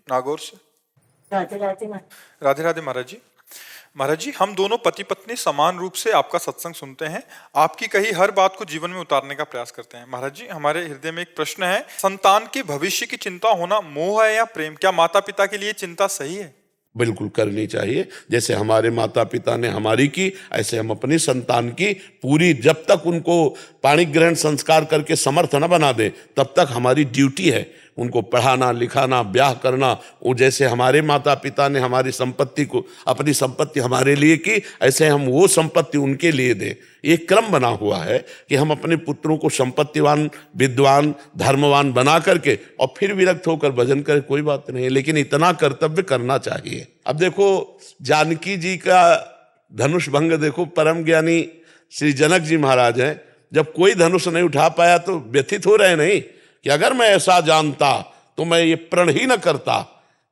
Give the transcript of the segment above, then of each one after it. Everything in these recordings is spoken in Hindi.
नागौर से। राधे राधे माँ। राधे राधे महाराज जी। महाराज जी, हम दोनों पति पत्नी समान रूप से आपका सत्संग सुनते हैं, आपकी कही हर बात को जीवन में उतारने का प्रयास करते हैं। महाराज जी, हमारे हृदय में एक प्रश्न है, संतान के भविष्य की चिंता होना मोह है या प्रेम? क्या माता पिता के लिए चिंता सही है? बिल्कुल करनी चाहिए। जैसे हमारे माता पिता ने हमारी की, ऐसे हम अपनी संतान की पूरी, जब तक उनको पाणी ग्रहण संस्कार करके समर्थ न बना दे तब तक हमारी ड्यूटी है उनको पढ़ाना लिखाना ब्याह करना। वो जैसे हमारे माता पिता ने हमारी संपत्ति को, अपनी संपत्ति हमारे लिए की, ऐसे हम वो संपत्ति उनके लिए दें। एक क्रम बना हुआ है कि हम अपने पुत्रों को संपत्तिवान, विद्वान, धर्मवान बना करके और फिर विरक्त होकर भजन करें, कोई बात नहीं है, लेकिन इतना कर्तव्य करना चाहिए। अब देखो जानकी जी का धनुष भंग देखो, परम ज्ञानी श्री जनक जी महाराज हैं, जब कोई धनुष नहीं उठा पाया तो व्यथित हो रहे नहीं कि अगर मैं ऐसा जानता तो मैं ये प्रण ही न करता।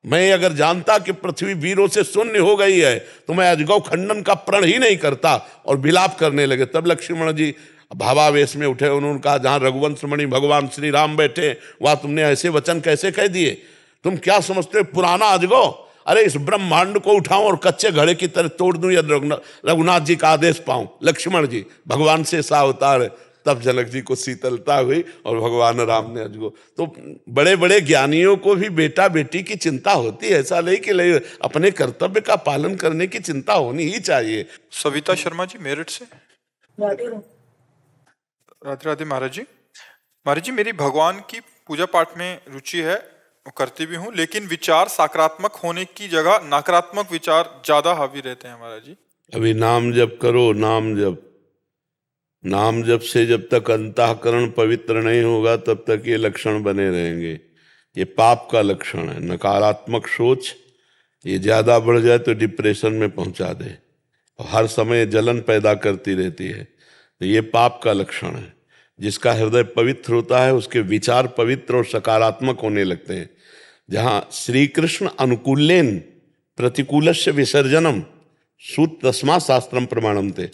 मैं अगर जानता कि पृथ्वी वीरों से शून्य हो गई है तो मैं अजगौ खंडन का प्रण ही नहीं करता, और विलाप करने लगे। तब लक्ष्मण जी भावावेश में उठे, उन्होंने कहा जहां रघुवंशमणि भगवान श्री राम बैठे वहां तुमने ऐसे वचन कैसे कह दिए? तुम क्या समझते हो पुराना अजगौ? अरे इस ब्रह्मांड को उठाऊं और कच्चे घड़े की तरह तोड़ दूं या रघुनाथ जी का आदेश पाऊं? लक्ष्मण जी भगवान से सा अवतार। तब जनक जी को शीतलता हुई और भगवान राम ने अजगो। तो बड़े बड़े ज्ञानियों को भी बेटा बेटी की चिंता होती है, ऐसा नहीं कि अपने कर्तव्य का पालन करने की चिंता होनी ही चाहिए। सविता शर्मा जी मेरठ से। राधे राधे राधे महाराज जी। महाराज जी, मेरी भगवान की पूजा पाठ में रुचि है, करती भी हूँ, लेकिन विचार सकारात्मक होने की जगह नकारात्मक विचार ज्यादा हावी रहते हैं महाराज जी। अभी नाम जप करो, नाम जप से जब तक अंतःकरण पवित्र नहीं होगा तब तक ये लक्षण बने रहेंगे। ये पाप का लक्षण है। नकारात्मक सोच ये ज्यादा बढ़ जाए तो डिप्रेशन में पहुंचा दे और हर समय जलन पैदा करती रहती है, तो ये पाप का लक्षण है। जिसका हृदय पवित्र होता है उसके विचार पवित्र और सकारात्मक होने लगते हैं। जहाँ श्री कृष्ण अनुकूलेन प्रतिकूलस्य विसर्जनम सूत तस्मा शास्त्रम प्रमाणम थे,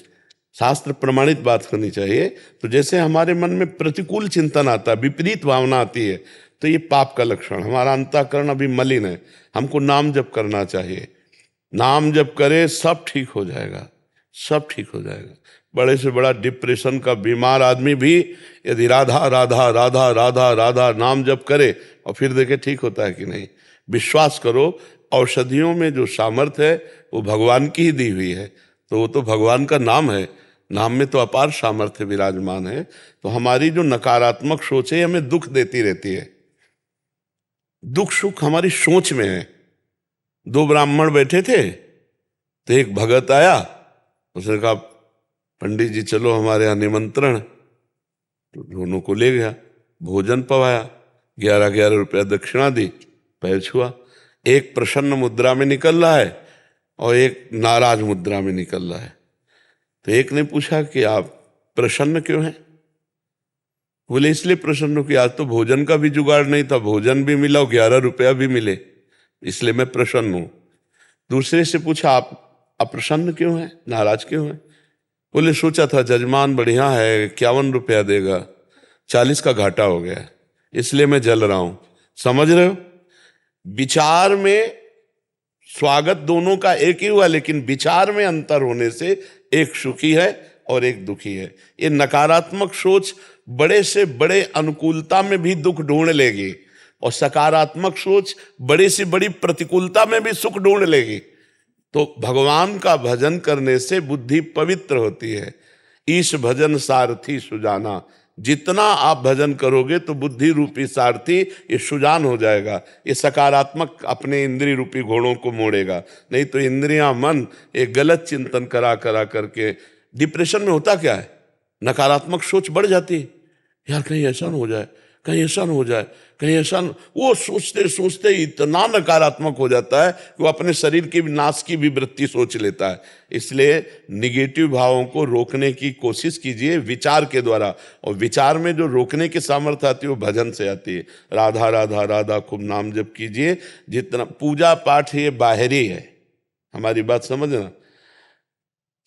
शास्त्र प्रमाणित बात करनी चाहिए। तो जैसे हमारे मन में प्रतिकूल चिंतन आता है, विपरीत भावना आती है, तो ये पाप का लक्षण। हमारा अंतःकरण अभी मलिन है। हमको नाम जप करना चाहिए। नाम जप करे सब ठीक हो जाएगा, सब ठीक हो जाएगा। बड़े से बड़ा डिप्रेशन का बीमार आदमी भी यदि राधा राधा राधा राधा राधा नाम जप करे और फिर देखे ठीक होता है कि नहीं। विश्वास करो, औषधियों में जो सामर्थ्य है वो भगवान की ही दी हुई है, तो वो तो भगवान का नाम है। नाम में तो अपार सामर्थ्य विराजमान है। तो हमारी जो नकारात्मक सोच है हमें दुख देती रहती है। दुख सुख हमारी सोच में है। दो ब्राह्मण बैठे थे तो एक भगत आया, उसने कहा पंडित जी चलो हमारे यहाँ निमंत्रण। तो दोनों को ले गया, भोजन पवाया, 11-11 रुपया दक्षिणा दी, पैर छुआ। एक प्रसन्न मुद्रा में निकल रहा है और एक नाराज मुद्रा में निकल रहा है। तो एक ने पूछा कि आप प्रसन्न क्यों हैं? बोले इसलिए प्रसन्न हूं कि आज तो भोजन का भी जुगाड़ नहीं था, भोजन भी मिला और 11 रुपया भी मिले, इसलिए मैं प्रसन्न हूं। दूसरे से पूछा आप अप्रसन्न क्यों हैं, नाराज क्यों हैं? बोले सोचा था जजमान बढ़िया है, 51 रुपया देगा, 40 का घाटा हो गया, इसलिए मैं जल रहा हूं। समझ रहे हो? विचार में स्वागत दोनों का एक ही हुआ, लेकिन विचार में अंतर होने से एक सुखी है और एक दुखी है। ये नकारात्मक सोच बड़े से बड़े अनुकूलता में भी दुख ढूंढ लेगी और सकारात्मक सोच बड़ी से बड़ी प्रतिकूलता में भी सुख ढूंढ लेगी। तो भगवान का भजन करने से बुद्धि पवित्र होती है। ईश भजन सारथी सुजाना, जितना आप भजन करोगे तो बुद्धि रूपी सारथी ये सुजान हो जाएगा। ये सकारात्मक अपने इंद्रिय रूपी घोड़ों को मोड़ेगा। नहीं तो इंद्रियां मन एक गलत चिंतन करा करके डिप्रेशन में होता क्या है, नकारात्मक सोच बढ़ जाती है। यार कहीं ऐसा न हो जाए, कहीं ऐसा न हो जाए, कहीं ऐसा न, वो सोचते सोचते इतना नकारात्मक हो जाता है कि वो अपने शरीर के नाश की भी वृत्ति सोच लेता है। इसलिए निगेटिव भावों को रोकने की कोशिश कीजिए विचार के द्वारा, और विचार में जो रोकने की सामर्थ्य आती है वो भजन से आती है। राधा राधा राधा खूब नाम जप कीजिए। जितना पूजा पाठ ये बाहरी है, हमारी बात समझना।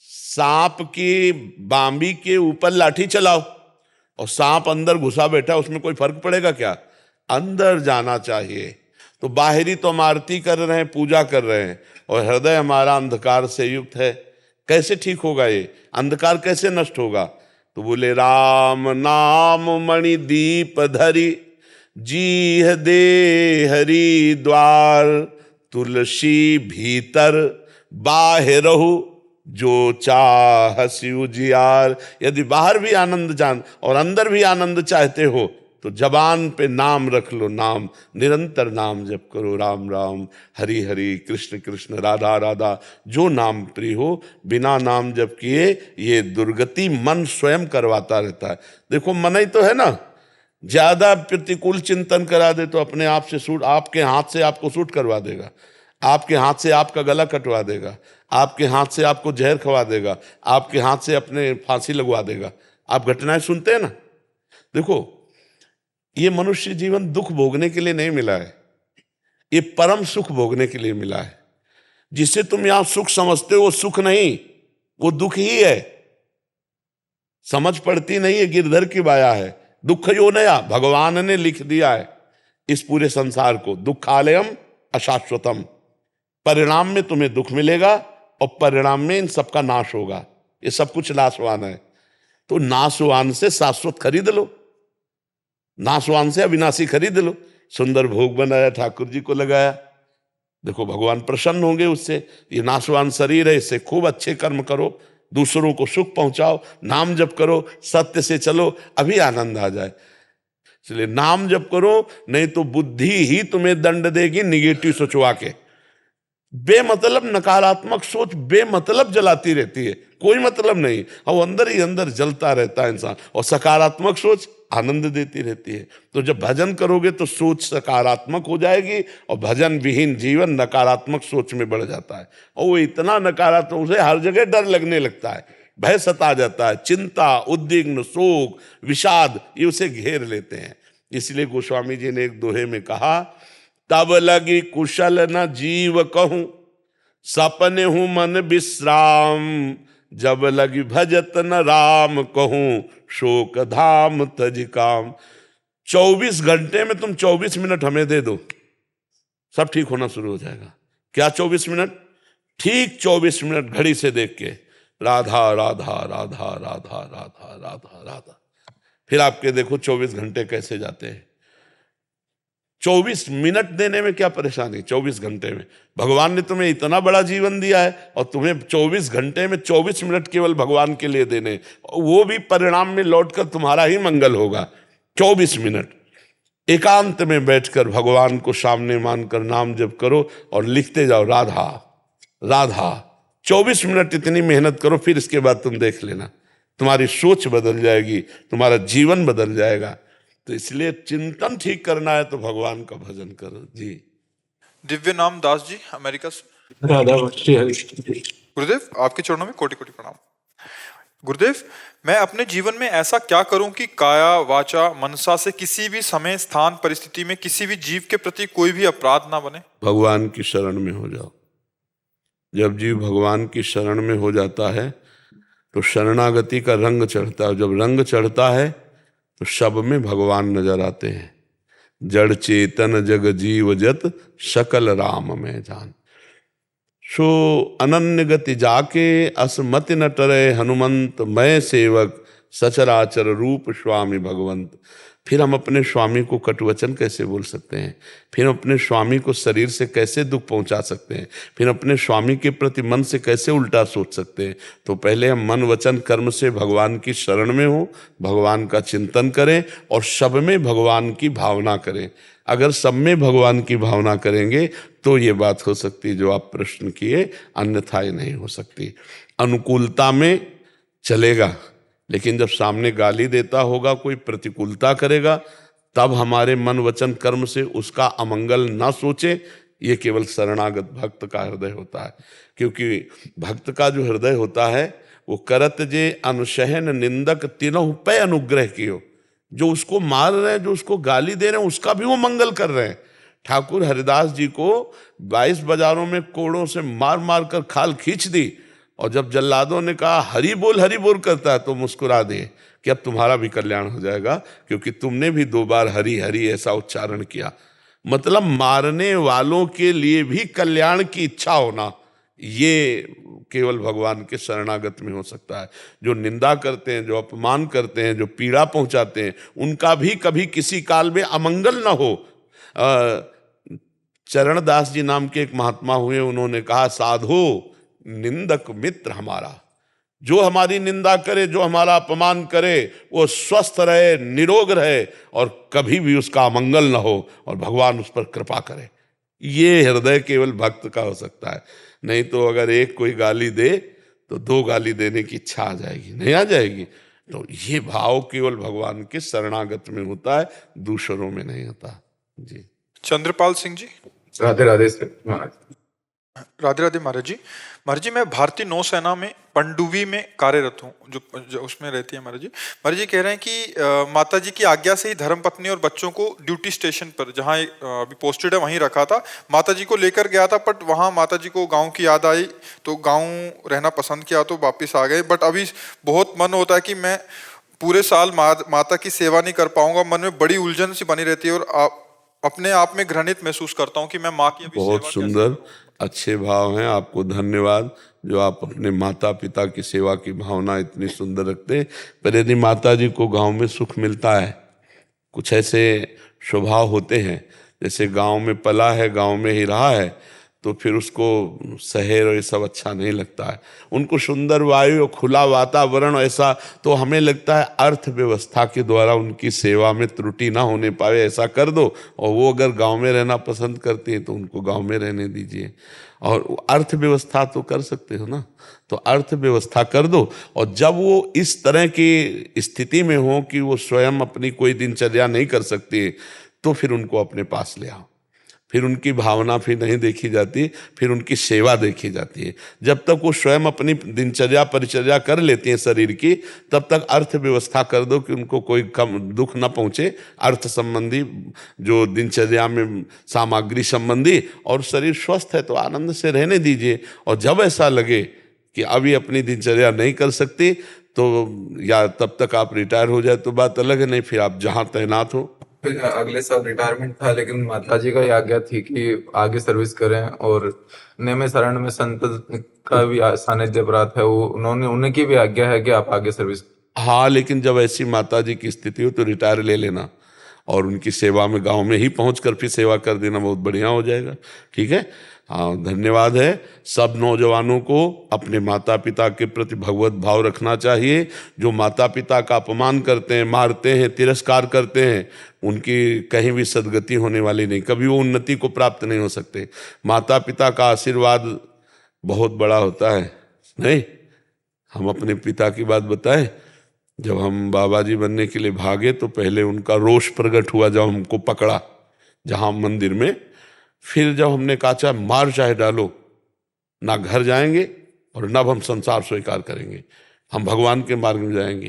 सांप की बांबी के ऊपर लाठी चलाओ और सांप अंदर घुसा बैठा, उसमें कोई फर्क पड़ेगा क्या? अंदर जाना चाहिए। तो बाहरी तो हम आरती कर रहे हैं, पूजा कर रहे हैं, और हृदय हमारा अंधकार से युक्त है। कैसे ठीक होगा? ये अंधकार कैसे नष्ट होगा? तो बोले राम नाम मणि दीप धरी, जीह दे हरि द्वार, तुलसी भीतर बाहिरहु जो चाहसी उजियार। यदि बाहर भी आनंद जान और अंदर भी आनंद चाहते हो तो जबान पे नाम रख लो, नाम, निरंतर नाम जप करो, राम राम हरि हरि कृष्ण कृष्ण राधा राधा, जो नाम प्रिय हो। बिना नाम जप किए ये दुर्गति मन स्वयं करवाता रहता है। देखो मन ही तो है ना, ज्यादा प्रतिकूल चिंतन करा दे तो अपने आप से सूट, आपके हाथ से आपको सूट करवा देगा, आपके हाथ से आपका गला कटवा देगा, आपके हाथ से आपको जहर खवा देगा, आपके हाथ से अपने फांसी लगवा देगा। आप घटनाएं सुनते हैं ना। देखो, ये मनुष्य जीवन दुख भोगने के लिए नहीं मिला है, ये परम सुख भोगने के लिए मिला है। जिसे तुम यहां सुख समझते हो वो सुख नहीं, वो दुख ही है। समझ पड़ती नहीं है, गिरधर की बाया है। दुख यो नया भगवान ने लिख दिया है इस पूरे संसार को, दुखालयम अशाश्वतम। परिणाम में तुम्हें दुख मिलेगा और परिणाम में इन सबका नाश होगा। ये सब कुछ नाशवान है, तो नाशवान से शाश्वत खरीद लो, नाशवान से अविनाशी खरीद लो। सुंदर भोग बनाया, ठाकुर जी को लगाया, देखो भगवान प्रसन्न होंगे उससे। ये नाशवान शरीर है, इससे खूब अच्छे कर्म करो, दूसरों को सुख पहुंचाओ, नाम जप करो, सत्य से चलो, अभी आनंद आ जाए। इसलिए नाम जप करो, नहीं तो बुद्धि ही तुम्हें दंड देगी निगेटिव सोचवा के। बेमतलब नकारात्मक सोच बेमतलब जलाती रहती है, कोई मतलब नहीं, और अंदर ही अंदर जलता रहता है इंसान। और सकारात्मक सोच आनंद देती रहती है। तो जब भजन करोगे तो सोच सकारात्मक हो जाएगी, और भजन विहीन जीवन नकारात्मक सोच में बढ़ जाता है। और वो इतना नकारात्मक, उसे हर जगह डर लगने लगता है, भय सता जाता है, चिंता, उद्विग्न, शोक, विषाद, ये उसे घेर लेते हैं। इसलिए गोस्वामी जी ने एक दोहे में कहा, तब लगी कुशल न जीव कहूं, सपने हूं मन विश्राम, जब लगी भजत न राम कहूं, शोक धाम तज काम। 24 घंटे में तुम 24 मिनट हमें दे दो, सब ठीक होना शुरू हो जाएगा। क्या 24 मिनट? ठीक 24 मिनट घड़ी से देख के राधा राधा राधा राधा राधा राधा राधा, फिर आपके देखो 24 घंटे कैसे जाते हैं। 24 मिनट देने में क्या परेशानी? 24 घंटे में भगवान ने तुम्हें इतना बड़ा जीवन दिया है, और तुम्हें 24 घंटे में 24 मिनट केवल भगवान के लिए देने, वो भी परिणाम में लौटकर तुम्हारा ही मंगल होगा। 24 मिनट एकांत में बैठकर भगवान को सामने मानकर नाम जप करो और लिखते जाओ राधा राधा। 24 मिनट इतनी मेहनत करो, फिर इसके बाद तुम देख लेना, तुम्हारी सोच बदल जाएगी, तुम्हारा जीवन बदल जाएगा। तो इसलिए चिंतन ठीक करना है तो भगवान का भजन करो जी। दिव्य नाम दास जी, अमेरिका से। राधा श्री हरि। गुरुदेव, आपके चरणों में कोटि कोटि प्रणाम। गुरुदेव, मैं अपने जीवन में ऐसा क्या करूं कि काया वाचा मनसा से किसी भी समय स्थान परिस्थिति में किसी भी जीव के प्रति कोई भी अपराध ना बने? भगवान की शरण में हो जाओ। जब जीव भगवान की शरण में हो जाता है तो शरणागति का रंग चढ़ता है। जब रंग चढ़ता है तो सब में भगवान नजर आते हैं। जड़ चेतन जग जीव जत सकल राम में जान। सो अनन्य गति जाके असमति न टरे हनुमंत, मैं सेवक सचराचर रूप स्वामी भगवंत। फिर हम अपने स्वामी को कटुवचन कैसे बोल सकते हैं? फिर अपने स्वामी को शरीर से कैसे दुख पहुंचा सकते हैं? फिर अपने स्वामी के प्रति मन से कैसे उल्टा सोच सकते हैं? तो पहले हम मन वचन कर्म से भगवान की शरण में हो, भगवान का चिंतन करें और सब में भगवान की भावना करें। अगर सब में भगवान की भावना करेंगे तो ये बात हो सकती है जो आप प्रश्न किए, अन्यथा ये नहीं हो सकती। अनुकूलता में चलेगा, लेकिन जब सामने गाली देता होगा, कोई प्रतिकूलता करेगा, तब हमारे मन वचन कर्म से उसका अमंगल ना सोचे। ये केवल शरणागत भक्त का हृदय होता है। क्योंकि भक्त का जो हृदय होता है वो करत जे अनुशहन निंदक तीनों पे अनुग्रह कियो। जो उसको मार रहे हैं, जो उसको गाली दे रहे हैं, उसका भी वो मंगल कर रहे हैं। ठाकुर हरिदास जी को 22 बाजारों में कोड़ों से मार मार कर खाल खींच दी, और जब जल्लादों ने कहा हरि बोल करता है तो मुस्कुरा दिए कि अब तुम्हारा भी कल्याण हो जाएगा, क्योंकि तुमने भी 2 बार हरि हरि ऐसा उच्चारण किया। मतलब मारने वालों के लिए भी कल्याण की इच्छा होना, ये केवल भगवान के शरणागत में हो सकता है। जो निंदा करते हैं, जो अपमान करते हैं, जो पीड़ा पहुंचाते हैं, उनका भी कभी किसी काल में अमंगल न हो। चरणदास जी नाम के एक महात्मा हुए, उन्होंने कहा, साधो निंदक मित्र हमारा, जो हमारी निंदा करे, जो हमारा अपमान करे, वो स्वस्थ रहे, निरोग रहे और कभी भी उसका अमंगल न हो और भगवान उस पर कृपा करे। ये हृदय केवल भक्त का हो सकता है। नहीं तो अगर एक कोई गाली दे तो दो गाली देने की इच्छा आ जाएगी, नहीं आ जाएगी। तो ये भाव केवल भगवान के शरणागत में होता है, दूसरों में नहीं होता। जी। चंद्रपाल सिंह जी। राधे राधे महाराज। राधे राधे महाराज जी। महाराज जी, मैं भारतीय नौसेना में पनडुब्बी में कार्यरत हूँ, जो उसमें रहती है महाराज जी। महाराज जी कह रहे हैं कि माता जी की आज्ञा से ही धर्मपत्नी और बच्चों को ड्यूटी स्टेशन पर, जहाँ अभी पोस्टेड है वहीं रखा था। माता जी को लेकर गया था, बट वहाँ माता जी को गांव की याद आई तो गांव रहना पसंद किया तो वापस आ गए। बट अभी बहुत मन होता है कि मैं पूरे साल माता की सेवा नहीं कर पाऊंगा। मन में बड़ी उलझन सी बनी रहती है और अपने आप में घृणित महसूस करता हूँ कि मैं माँ की अभी बहुत सेवा सुंदर, अच्छे भाव हैं। आपको धन्यवाद जो आप अपने माता पिता की सेवा की भावना इतनी सुंदर रखते हैं। पर यदि माता जी को गांव में सुख मिलता है, कुछ ऐसे स्वभाव होते हैं, जैसे गांव में पला है, गांव में ही रहा है, तो फिर उसको शहर और ये सब अच्छा नहीं लगता है। उनको सुंदर वायु और खुला वातावरण ऐसा, तो हमें लगता है अर्थव्यवस्था के द्वारा उनकी सेवा में त्रुटि ना होने पाए, ऐसा कर दो। और वो अगर गांव में रहना पसंद करती है तो उनको गांव में रहने दीजिए। और अर्थव्यवस्था तो कर सकते हो ना, तो अर्थव्यवस्था कर दो। और जब वो इस तरह की स्थिति में हो कि वो स्वयं अपनी कोई दिनचर्या नहीं कर सकती, तो फिर उनको अपने पास ले आओ। फिर उनकी भावना फिर नहीं देखी जाती, फिर उनकी सेवा देखी जाती है। जब तक वो स्वयं अपनी दिनचर्या परिचर्या कर लेती हैं शरीर की, तब तक अर्थव्यवस्था कर दो कि उनको कोई कम दुख न पहुँचे, अर्थ संबंधी जो दिनचर्या में सामग्री संबंधी, और शरीर स्वस्थ है तो आनंद से रहने दीजिए। और जब ऐसा लगे कि अभी अपनी दिनचर्या नहीं कर सकती, तो या तब तक आप रिटायर हो जाए तो बात अलग है, नहीं फिर आप जहाँ तैनात हो। फिर अगले साल रिटायरमेंट था, लेकिन माता जी का ही आज्ञा थी कि आगे सर्विस करें। और नेमे शरण में संत का भी सानिध्य प्राप्त है, वो उनकी भी आज्ञा है कि आप आगे सर्विस। हाँ, लेकिन जब ऐसी माता जी की स्थिति हो तो रिटायर ले लेना और उनकी सेवा में गांव में ही पहुंचकर फिर सेवा कर देना, बहुत बढ़िया हो जाएगा। ठीक है, हाँ, धन्यवाद है। सब नौजवानों को अपने माता पिता के प्रति भगवत भाव रखना चाहिए। जो माता पिता का अपमान करते हैं, मारते हैं, तिरस्कार करते हैं, उनकी कहीं भी सदगति होने वाली नहीं, कभी वो उन्नति को प्राप्त नहीं हो सकते। माता पिता का आशीर्वाद बहुत बड़ा होता है। नहीं, हम अपने पिता की बात बताएं, जब हम बाबा जी बनने के लिए भागे तो पहले उनका रोष प्रकट हुआ जब हमको पकड़ा जहाँ मंदिर में। फिर जब हमने कहा चाहे मार चाहे डालो, ना घर जाएंगे और ना हम संसार स्वीकार करेंगे, हम भगवान के मार्ग में जाएंगे,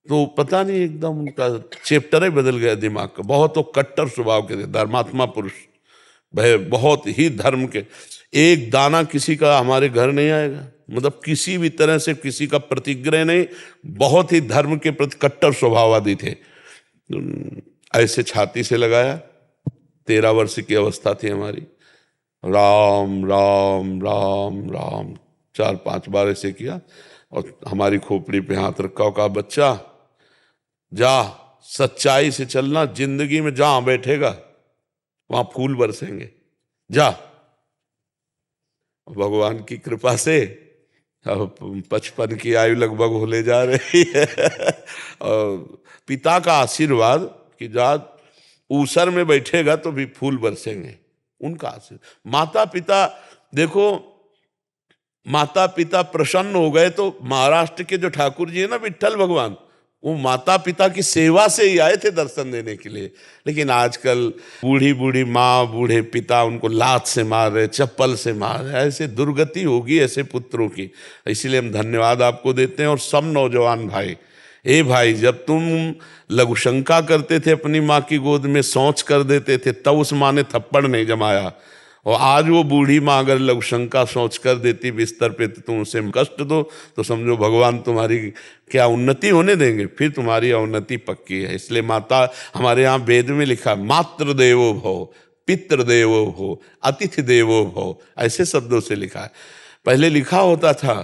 तो पता नहीं एकदम उनका चैप्टर ही बदल गया दिमाग का। बहुत तो कट्टर स्वभाव के थे, धर्मात्मा पुरुष, बहुत ही धर्म के। एक दाना किसी का हमारे घर नहीं आएगा, मतलब किसी भी तरह से किसी का प्रतिग्रह नहीं, बहुत ही धर्म के प्रति कट्टर स्वभाववादी थे। ऐसे छाती से लगाया, 13 वर्ष की अवस्था थी हमारी, राम राम राम राम 4-5 बार ऐसे किया और हमारी खोपड़ी पे हाथ रखा, कहा बच्चा जा सच्चाई से चलना, जिंदगी में जहां बैठेगा वहां फूल बरसेंगे, जा। भगवान की कृपा से अब 55 की आयु लगभग होले जा रही है और पिता का आशीर्वाद कि जा ऊसर में बैठेगा तो भी फूल बरसेंगे, उनका आशीर्वाद। माता पिता देखो, माता पिता प्रसन्न हो गए तो महाराष्ट्र के जो ठाकुर जी है ना, विट्ठल भगवान, वो माता पिता की सेवा से ही आए थे दर्शन देने के लिए। लेकिन आजकल बूढ़ी बूढ़ी माँ, बूढ़े पिता उनको लात से मार रहे, चप्पल से मार रहे, ऐसे दुर्गति होगी ऐसे पुत्रों की। इसलिए हम धन्यवाद आपको देते हैं। और सब नौजवान भाई, ए भाई, जब तुम लघुशंका करते थे अपनी माँ की गोद में शौच कर देते थे, तब उस माँ ने थप्पड़ नहीं जमाया, और आज वो बूढ़ी माँ अगर लघुशंका सोच कर देती बिस्तर पे तो तुम उसे कष्ट दो तो समझो भगवान तुम्हारी क्या उन्नति होने देंगे, फिर तुम्हारी अवनति पक्की है। इसलिए माता हमारे यहाँ वेद में लिखा मातृ देवो भव, पितृ देवो भव, अतिथि देवो भव, ऐसे शब्दों से लिखा है। पहले लिखा होता था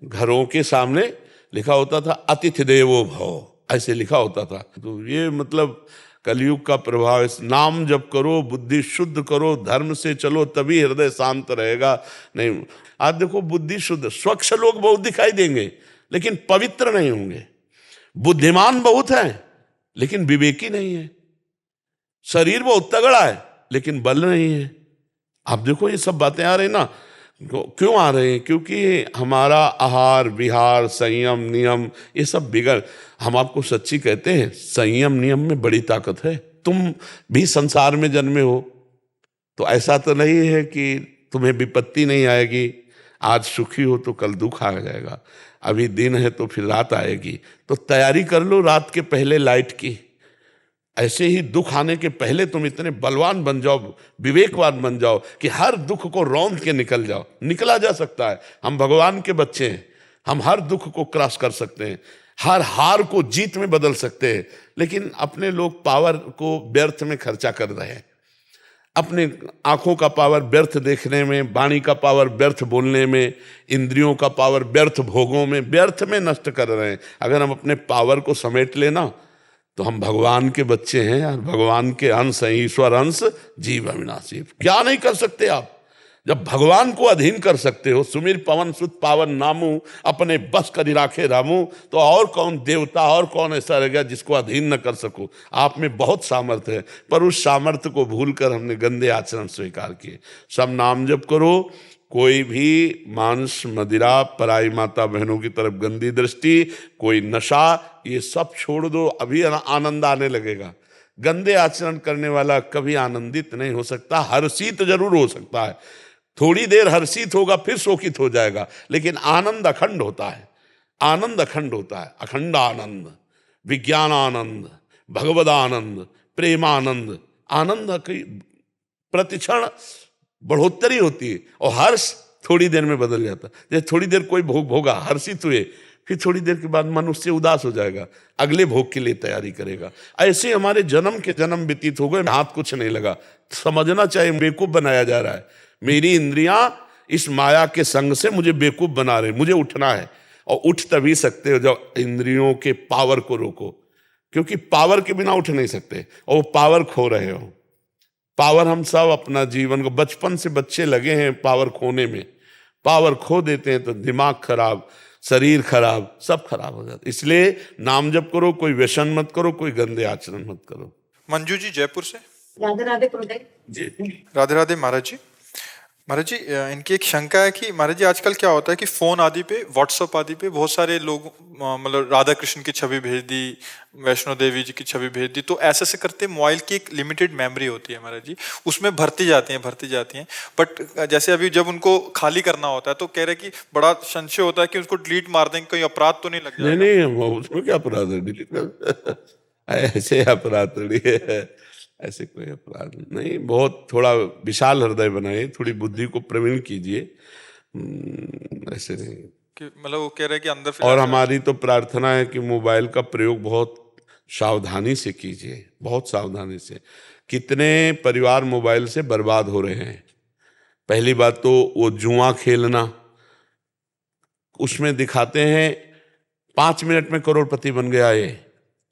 घरों के सामने लिखा होता था अतिथि देवो भव, ऐसे लिखा होता था। तो ये मतलब कलयुग का प्रभाव। इस नाम जप करो, बुद्धि शुद्ध करो, धर्म से चलो, तभी हृदय शांत रहेगा। नहीं आज देखो बुद्धि शुद्ध, स्वच्छ लोग बहुत दिखाई देंगे लेकिन पवित्र नहीं होंगे। बुद्धिमान बहुत है लेकिन विवेकी नहीं है। शरीर बहुत तगड़ा है लेकिन बल नहीं है। आप देखो ये सब बातें आ रही ना, क्यों आ रहे हैं? क्योंकि हमारा आहार विहार संयम नियम ये सब बिगड़। हम आपको सच्ची कहते हैं, संयम नियम में बड़ी ताकत है। तुम भी संसार में जन्मे हो तो ऐसा तो नहीं है कि तुम्हें विपत्ति नहीं आएगी। आज सुखी हो तो कल दुख आ जाएगा, अभी दिन है तो फिर रात आएगी। तो तैयारी कर लो रात के पहले लाइट की। ऐसे ही दुख आने के पहले तुम इतने बलवान बन जाओ, विवेकवान बन जाओ कि हर दुख को रौंद के निकल जाओ। निकला जा सकता है, हम भगवान के बच्चे हैं, हम हर दुख को क्रॉस कर सकते हैं, हर हार को जीत में बदल सकते हैं। लेकिन अपने लोग पावर को व्यर्थ में खर्चा कर रहे हैं। अपने आंखों का पावर व्यर्थ देखने में, वाणी का पावर व्यर्थ बोलने में, इंद्रियों का पावर व्यर्थ भोगों में, व्यर्थ में नष्ट कर रहे हैं। अगर हम अपने पावर को समेट लेना तो हम भगवान के बच्चे हैं यार, भगवान के अंश हैं, ईश्वर अंश जीव अविनाशी। क्या नहीं कर सकते आप जब भगवान को अधीन कर सकते हो। सुमिर पवन सुत पावन नामू, अपने बस करी राखे रामू। तो और कौन देवता और कौन ऐसा रह गया जिसको अधीन न कर सको। आप में बहुत सामर्थ्य है, पर उस सामर्थ्य को भूलकर हमने गंदे आचरण स्वीकार किए। सब नाम जप करो, कोई भी मांस मदिरा, पराई माता बहनों की तरफ गंदी दृष्टि, कोई नशा, ये सब छोड़ दो, अभी आनंद आने लगेगा। गंदे आचरण करने वाला कभी आनंदित नहीं हो सकता। हर्षित जरूर हो सकता है, थोड़ी देर हर्षित होगा फिर शोकित हो जाएगा, लेकिन आनंद अखंड होता है। आनंद अखंड होता है, अखंड आनंद, विज्ञान आनंद, भगवद आनंद, प्रेमानंद। आनंद की प्रतिक्षण बढ़ोतरी होती है और हर्ष थोड़ी देर में बदल जाता है। जैसे थोड़ी देर कोई भोग भोगा, हर्षित हुए, फिर थोड़ी देर के बाद मन उससे उदास हो जाएगा, अगले भोग के लिए तैयारी करेगा। ऐसे हमारे जन्म के जन्म व्यतीत हो गए, हाथ कुछ नहीं लगा। समझना चाहिए बेवकूफ बनाया जा रहा है। मेरी इंद्रियां इस माया के संग से मुझे बेवकूफ बना रहे, मुझे उठना है। और उठ तभी सकते हो जब इंद्रियों के पावर को रोको, क्योंकि पावर के बिना उठ नहीं सकते और वो पावर खो रहे हो। पावर हम सब अपना जीवन को, बचपन से बच्चे लगे हैं पावर खोने में। पावर खो देते हैं तो दिमाग खराब, शरीर खराब, सब खराब हो जाता। इसलिए नाम जप करो, कोई व्यसन मत करो, कोई गंदे आचरण मत करो। मंजू जी जयपुर से। राधे राधे गुरुदेव जी राधे राधे महाराज जी। महाराज जी इनकी एक शंका है कि महाराज जी आजकल क्या होता है कि फोन आदि पे, व्हाट्सएप आदि पे बहुत सारे लोग मतलब राधा कृष्ण की छवि भेज दी, वैष्णो देवी जी की छवि भेज दी, तो ऐसे से करते मोबाइल की एक लिमिटेड मेमोरी होती है महाराज जी, उसमें भरती जाती हैं। बट जैसे अभी जब उनको खाली करना होता है तो कह रहे कि बड़ा संशय होता है कि उसको डिलीट मार देंगे, कोई अपराध तो नहीं लग जाएगा? नहीं, उसमें क्या अपराध है डिलीट कर ऐसे अपराध थोड़ी है, ऐसे कोई अपराध नहीं। बहुत थोड़ा विशाल हृदय बनाइए, थोड़ी बुद्धि को प्रवीण कीजिए, ऐसे नहीं कि मतलब वो कह रहे हैं कि अंदर फिर और हमारी तो प्रार्थना है कि मोबाइल का प्रयोग बहुत सावधानी से कीजिए, बहुत सावधानी से। कितने परिवार मोबाइल से बर्बाद हो रहे हैं। पहली बात तो वो जुआ खेलना, उसमें दिखाते हैं 5 मिनट में करोड़पति बन गया ये।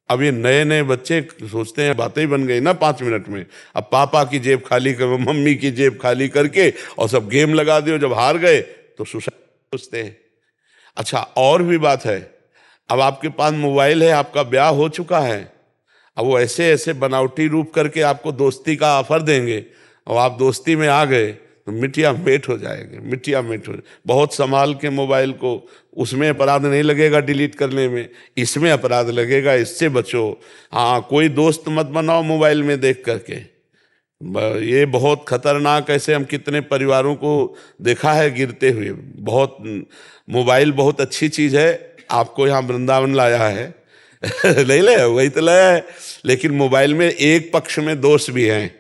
अब ये नए नए बच्चे सोचते हैं बातें ही बन गई ना 5 मिनट में। अब पापा की जेब खाली कर, मम्मी की जेब खाली करके और सब गेम लगा दियो, जब हार गए तो सुसाइड सोचते हैं। अच्छा, और भी बात है, अब आपके पास मोबाइल है, आपका ब्याह हो चुका है, अब वो ऐसे ऐसे बनावटी रूप करके आपको दोस्ती का ऑफर देंगे और आप दोस्ती में आ गए तो मिटिया मेट हो जाएंगे, मिटिया मेट हो। बहुत संभाल के मोबाइल को, उसमें अपराध नहीं लगेगा डिलीट करने में, इसमें अपराध लगेगा, इससे बचो। हाँ, कोई दोस्त मत बनाओ मोबाइल में देख करके, ये बहुत खतरनाक। ऐसे हम कितने परिवारों को देखा है गिरते हुए। बहुत मोबाइल बहुत अच्छी चीज़ है, आपको यहाँ वृंदावन लाया है ले ले, वही तो लाया है। लेकिन मोबाइल में एक पक्ष में दोष भी हैं,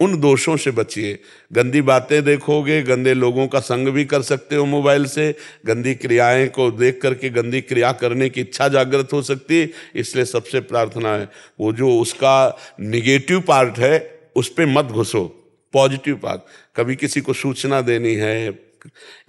उन दोषों से बचिए। गंदी बातें देखोगे, गंदे लोगों का संग भी कर सकते हो मोबाइल से, गंदी क्रियाएं को देख करके गंदी क्रिया करने की इच्छा जागृत हो सकती है। इसलिए सबसे प्रार्थना है, वो जो उसका निगेटिव पार्ट है उस पर मत घुसो, पॉजिटिव पार्ट। कभी किसी को सूचना देनी है,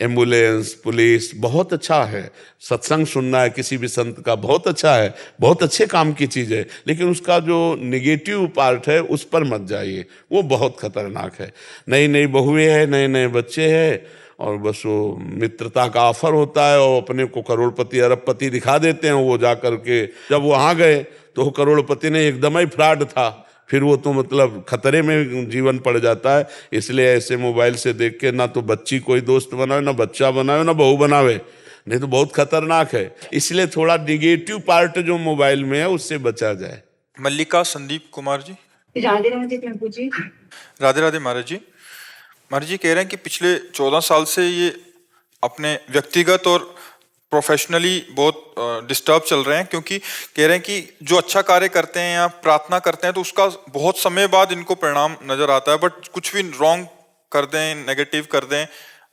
एम्बुलेंस, पुलिस, बहुत अच्छा है। सत्संग सुनना है किसी भी संत का, बहुत अच्छा है, बहुत अच्छे काम की चीज़ है। लेकिन उसका जो निगेटिव पार्ट है उस पर मत जाइए, वो बहुत खतरनाक है। नई नई बहुएं हैं, नए नए बच्चे हैं, और बस वो मित्रता का ऑफर होता है और अपने को करोड़पति अरबपति दिखा देते हैं। वो जा करके जब वहाँ गए तो वो करोड़पति ने एकदम ही फ्रॉड था, फिर वो तो मतलब खतरे में जीवन पड़ जाता है। इसलिए ऐसे मोबाइल से देख के ना तो बच्ची कोई दोस्त बनावे, ना बच्चा बनावे, ना बहू बनावे, नहीं तो बहुत खतरनाक है। इसलिए थोड़ा निगेटिव पार्ट जो मोबाइल में है उससे बचा जाए। मल्लिका संदीप कुमार जी। राधे राधे टेम्पू जी। राधे राधे महाराज जी। महाराज जी कह रहे हैं कि पिछले 14 साल से ये अपने व्यक्तिगत और प्रोफेशनली बहुत डिस्टर्ब चल रहे हैं, क्योंकि कह रहे हैं कि जो अच्छा कार्य करते हैं या प्रार्थना करते हैं तो उसका बहुत समय बाद इनको परिणाम नजर आता है, बट कुछ भी रॉन्ग कर दें, नेगेटिव कर दें,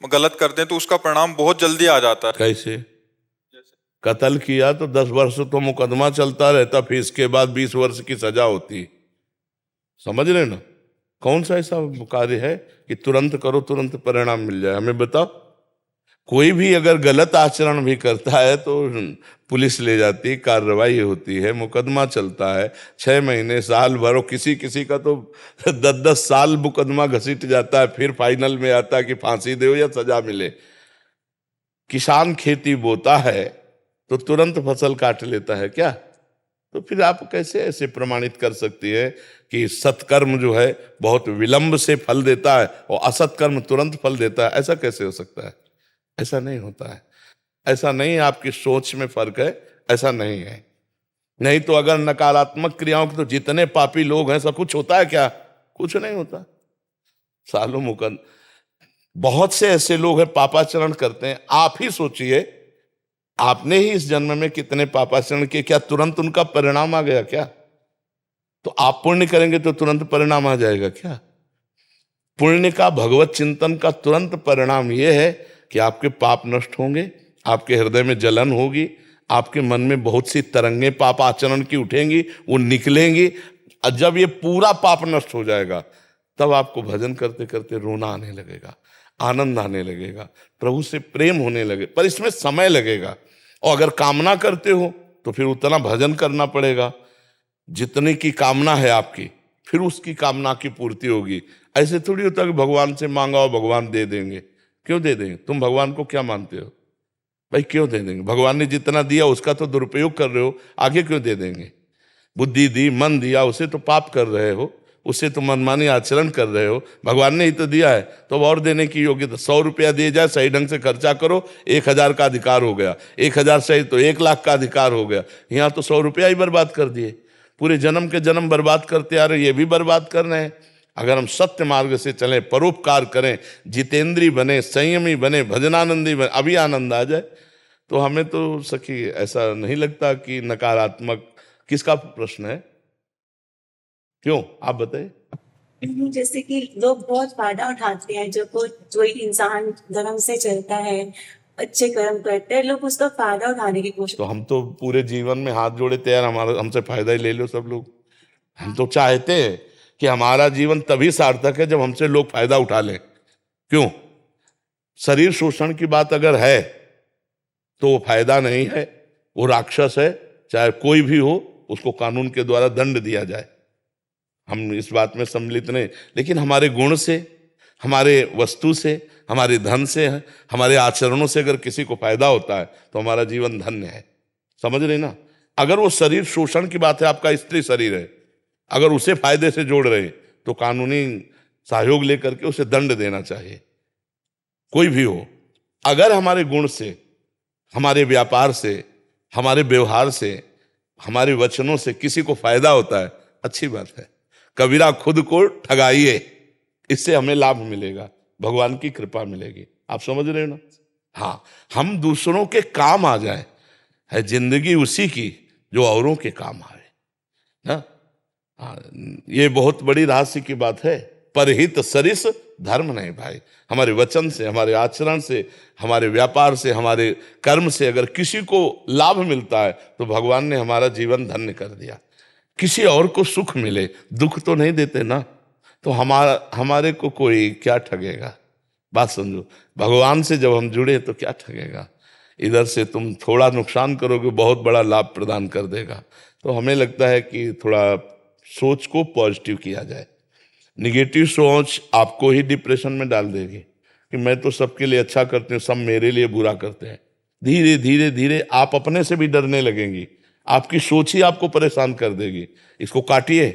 गलत कर दें तो उसका परिणाम बहुत जल्दी आ जाता है। कैसे? कत्ल किया तो 10 वर्ष तो मुकदमा चलता रहता, फिर इसके बाद 20 वर्ष की सजा होती। समझ रहे ना? कौन सा ऐसा कार्य है कि तुरंत करो तुरंत परिणाम मिल जाए? हमें बताओ। कोई भी अगर गलत आचरण भी करता है तो पुलिस ले जाती, कार्रवाई होती है, मुकदमा चलता है 6 महीने, साल भर, और किसी किसी का तो 10-10 साल मुकदमा घसीट जाता है, फिर फाइनल में आता है कि फांसी दो या सजा मिले। किसान खेती बोता है तो तुरंत फसल काट लेता है क्या? तो फिर आप कैसे ऐसे प्रमाणित कर सकती है कि सत्कर्म जो है बहुत विलंब से फल देता है और असत्कर्म तुरंत फल देता है? ऐसा कैसे हो सकता है? ऐसा नहीं होता है। ऐसा नहीं, आपकी सोच में फर्क है, ऐसा नहीं है। नहीं तो अगर नकारात्मक क्रियाओं के तो जितने पापी लोग हैं सब कुछ होता है क्या? कुछ नहीं होता। सालों मुकद बहुत से ऐसे लोग हैं पापाचरण करते हैं। आप ही सोचिए, आपने ही इस जन्म में कितने पापाचरण किए, क्या तुरंत उनका परिणाम आ गया क्या? तो आप पुण्य करेंगे तो तुरंत परिणाम आ जाएगा क्या? पुण्य का, भगवत चिंतन का तुरंत परिणाम यह है कि आपके पाप नष्ट होंगे, आपके हृदय में जलन होगी, आपके मन में बहुत सी तरंगें पाप आचरण की उठेंगी, वो निकलेंगी। और जब ये पूरा पाप नष्ट हो जाएगा तब आपको भजन करते करते रोना आने लगेगा, आनंद आने लगेगा, प्रभु से प्रेम होने लगे। पर इसमें समय लगेगा। और अगर कामना करते हो तो फिर उतना भजन करना पड़ेगा जितने की कामना है आपकी, फिर उसकी कामना की पूर्ति होगी। ऐसे थोड़ी होता कि भगवान से मांगा और भगवान दे देंगे। क्यों दे देंगे? तुम भगवान को क्या मानते हो भाई? क्यों दे देंगे? भगवान ने जितना दिया उसका तो दुरुपयोग कर रहे हो, आगे क्यों दे देंगे? बुद्धि दी, मन दिया, उसे तो पाप कर रहे हो, उससे तो मनमानी आचरण कर रहे हो। भगवान ने ही तो दिया है, तो अब और देने की योग्यता। 100 रुपया दिए जाए, सही ढंग से खर्चा करो, 1000 का अधिकार हो गया। 1000 सही तो 1 लाख का अधिकार हो गया। यहाँ तो 100 रुपया ही बर्बाद कर दिए। पूरे जन्म के जन्म बर्बाद करते आ रहे, ये भी बर्बाद कर रहे हैं। अगर हम सत्य मार्ग से चलें, परोपकार करें, जितेंद्री बने, संयमी बने, भजनानंदी बने, अभी आनंद आ जाए। तो हमें तो सखी ऐसा नहीं लगता कि नकारात्मक। किसका प्रश्न है? क्यों, आप बताइए। जैसे कि लोग बहुत फायदा उठाते हैं, जो एक इंसान धर्म से चलता है, अच्छे कर्म करते हैं, लोग उसका फायदा उठाने की कोशिश। तो हम तो पूरे जीवन में हाथ जोड़े तैयार, हमारा हमसे फायदा ही ले लो सब लोग। हम तो चाहते हैं कि हमारा जीवन तभी सार्थक है जब हमसे लोग फायदा उठा लें। क्यों? शरीर शोषण की बात अगर है तो वो फायदा नहीं है, वो राक्षस है। चाहे कोई भी हो, उसको कानून के द्वारा दंड दिया जाए। हम इस बात में सम्मिलित नहीं, लेकिन हमारे गुण से, हमारे वस्तु से, हमारे धन से, हमारे आचरणों से अगर किसी को फायदा होता है तो हमारा जीवन धन्य है। समझ रहे ना? अगर वो शरीर शोषण की बात है, आपका स्त्री शरीर है, अगर उसे फायदे से जोड़ रहे तो कानूनी सहयोग लेकर के उसे दंड देना चाहिए, कोई भी हो। अगर हमारे गुण से, हमारे व्यापार से, हमारे व्यवहार से, हमारे वचनों से किसी को फायदा होता है, अच्छी बात है। कबीरा खुद को ठगाइए, इससे हमें लाभ मिलेगा, भगवान की कृपा मिलेगी। आप समझ रहे हो ना? हाँ, हम दूसरों के काम आ जाए, है जिंदगी उसी की जो औरों के काम आए ना। हाँ, ये बहुत बड़ी रहस्य की बात है। परहित सरिस धर्म नहीं भाई। हमारे वचन से, हमारे आचरण से, हमारे व्यापार से, हमारे कर्म से अगर किसी को लाभ मिलता है तो भगवान ने हमारा जीवन धन्य कर दिया। किसी और को सुख मिले, दुख तो नहीं देते ना, तो हमारे को कोई क्या ठगेगा। बात समझो, भगवान से जब हम जुड़े तो क्या ठगेगा। इधर से तुम थोड़ा नुकसान करोगे, बहुत बड़ा लाभ प्रदान कर देगा। तो हमें लगता है कि थोड़ा सोच को पॉजिटिव किया जाए। निगेटिव सोच आपको ही डिप्रेशन में डाल देगी कि मैं तो सबके लिए अच्छा करती हूँ, सब मेरे लिए बुरा करते हैं। धीरे धीरे धीरे आप अपने से भी डरने लगेंगी। आपकी सोच ही आपको परेशान कर देगी। इसको काटिए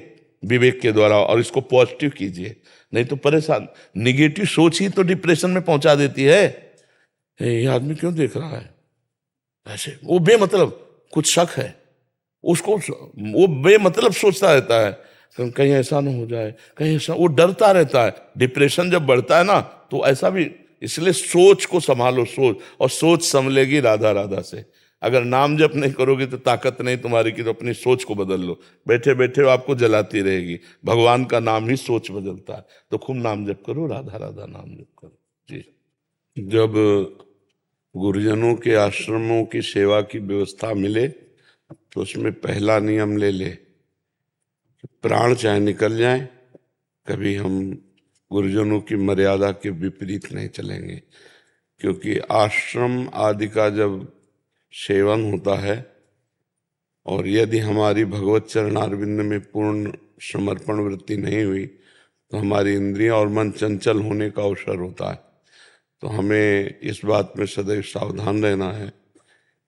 विवेक के द्वारा और इसको पॉजिटिव कीजिए, नहीं तो परेशान। निगेटिव सोच ही तो डिप्रेशन में पहुंचा देती है। ये आदमी क्यों देख रहा है ऐसे, वो बेमतलब कुछ शक है उसको, वो बेमतलब सोचता रहता है कहीं ऐसा ना हो जाए, कहीं ऐसा, वो डरता रहता है। डिप्रेशन जब बढ़ता है ना तो ऐसा भी, इसलिए सोच को संभालो, सोच, और सोच संभलेगी राधा राधा से। अगर नाम जप नहीं करोगे तो ताकत नहीं तुम्हारी कि तो अपनी सोच को बदल लो। बैठे बैठे वो आपको जलाती रहेगी। भगवान का नाम ही सोच बदलता है। तो खूब नाम जप करो, राधा राधा नाम जप करो जी। जब गुरुजनों के आश्रमों की सेवा की व्यवस्था मिले तो उसमें पहला नियम ले ले, प्राण चाहे निकल जाए, कभी हम गुरुजनों की मर्यादा के विपरीत नहीं चलेंगे। क्योंकि आश्रम आदि का जब सेवन होता है और यदि हमारी भगवत चरणारविंद में पूर्ण समर्पण वृत्ति नहीं हुई तो हमारी इंद्रियां और मन चंचल होने का अवसर होता है। तो हमें इस बात में सदैव सावधान रहना है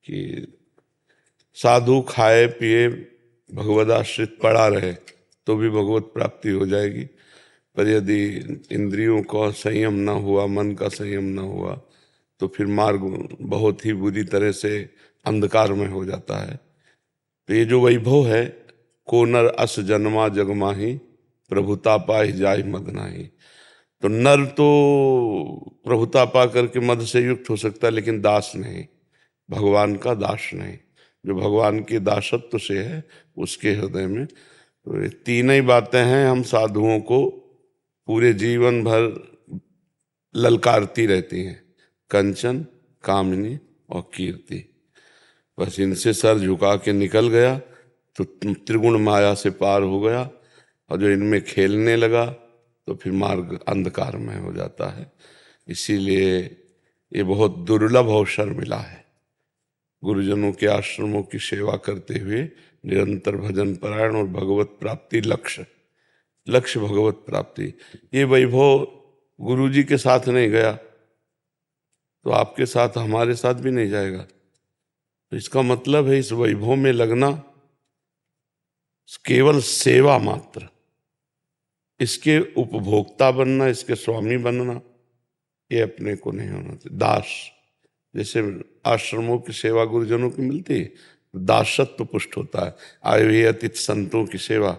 कि साधु खाए पिए भगवदाश्रित पड़ा रहे तो भी भगवत प्राप्ति हो जाएगी। पर यदि इंद्रियों का संयम न हुआ, मन का संयम न हुआ, तो फिर मार्ग बहुत ही बुरी तरह से अंधकार में हो जाता है। तो ये जो वैभव है, को नर अस जन्मा जगमाही, प्रभुता पाहि जाय मद नाही। तो नर तो प्रभुता पा करके मद से युक्त हो सकता है, लेकिन दास नहीं, भगवान का दास नहीं। जो भगवान के दासत्व से है उसके हृदय में तो ये तीन ही बातें हैं हम साधुओं को पूरे जीवन भर ललकारती रहती हैं, कंचन, कामिनी और कीर्ति। बस इनसे सर झुका के निकल गया तो त्रिगुण माया से पार हो गया, और जो इनमें खेलने लगा तो फिर मार्ग अंधकार में हो जाता है। इसीलिए ये बहुत दुर्लभ अवसर मिला है गुरुजनों के आश्रमों की सेवा करते हुए निरंतर भजन परायण और भगवत प्राप्ति लक्ष्य भगवत प्राप्ति। ये वैभव गुरु जी के साथ नहीं गया तो आपके साथ, हमारे साथ भी नहीं जाएगा। तो इसका मतलब है इस वैभव में लगना केवल सेवा मात्र, इसके उपभोक्ता बनना, इसके स्वामी बनना, ये अपने को नहीं होना चाहिए। दास, जैसे आश्रमों की सेवा गुरुजनों की मिलती है, दासत्व पुष्ट होता है। आए हुए अतिथि संतों की सेवा,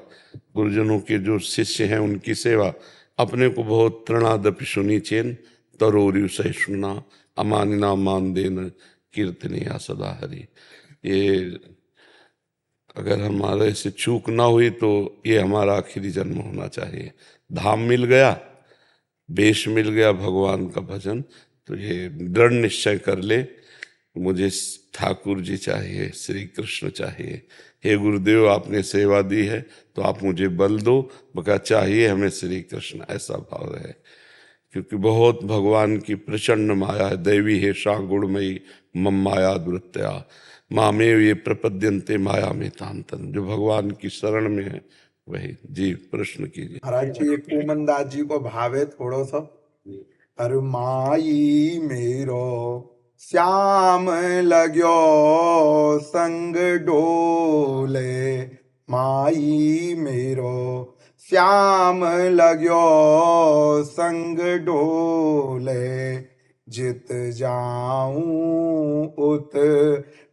गुरुजनों के जो शिष्य हैं उनकी सेवा, अपने को बहुत तृणादपि सुनी चेन तरोरु सहिष्णुना अमानिना मान देन कीर्तनिया सदा हरि। ये अगर हमारे से चूक ना हुई तो ये हमारा आखिरी जन्म होना चाहिए। धाम मिल गया, वेश मिल गया भगवान का भजन, तो ये दृढ़ निश्चय कर ले, मुझे ठाकुर जी चाहिए, श्री कृष्ण चाहिए। हे गुरुदेव, आपने सेवा दी है तो आप मुझे बल दो, बका चाहिए हमें श्री कृष्ण, ऐसा भाव है। क्योंकि बहुत भगवान की प्रचंड माया है। दैवी है सा गुणमयी मम माया दुरत्या मामेव ये प्रपद्यंते माया में तांतन। जो भगवान की शरण में है वही। जी प्रश्न कीजिए। महाराज जी, एक कुमनदास जी को भाव है थोड़ा सा। अरे माई मेरो श्याम लगयो संग डोले, माई मेरो श्याम लगयो संग डोले, जित जाऊं उत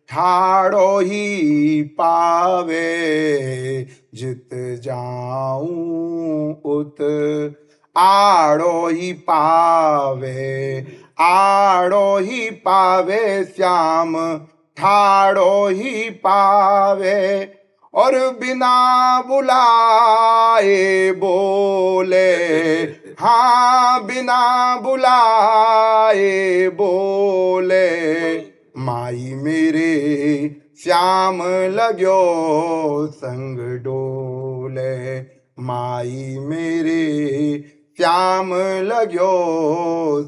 ठाड़ो ही पावे, जित जाऊं उत आड़ो ही पावे, आड़ो ही पावे श्याम ठाड़ो ही पावे। और बिना बुलाए बोले, हाँ बिना बुलाए बोले, माई मेरे श्याम लग्यो संग डोले, माई मेरे श्याम लग्यो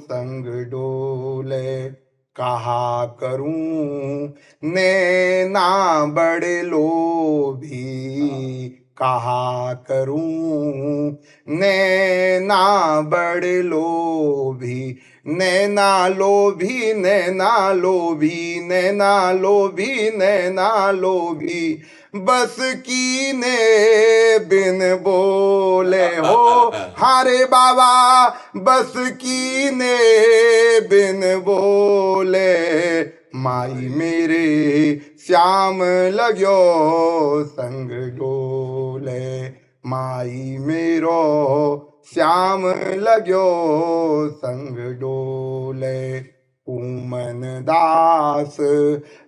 संग डोले। कहा करूं नैना बड़े लोभी, कहा करूं नैना बड़े लोभी, नैना लोभी नैना लोभी नैना लोभी नैना लोभी, बस कीने बिन बोले हो, हारे बाबा बस कीने बिन बोले, माई मेरे श्याम लग्यो संग डोले, माई मेरो श्याम लग्यो संग डोले। पूमन दास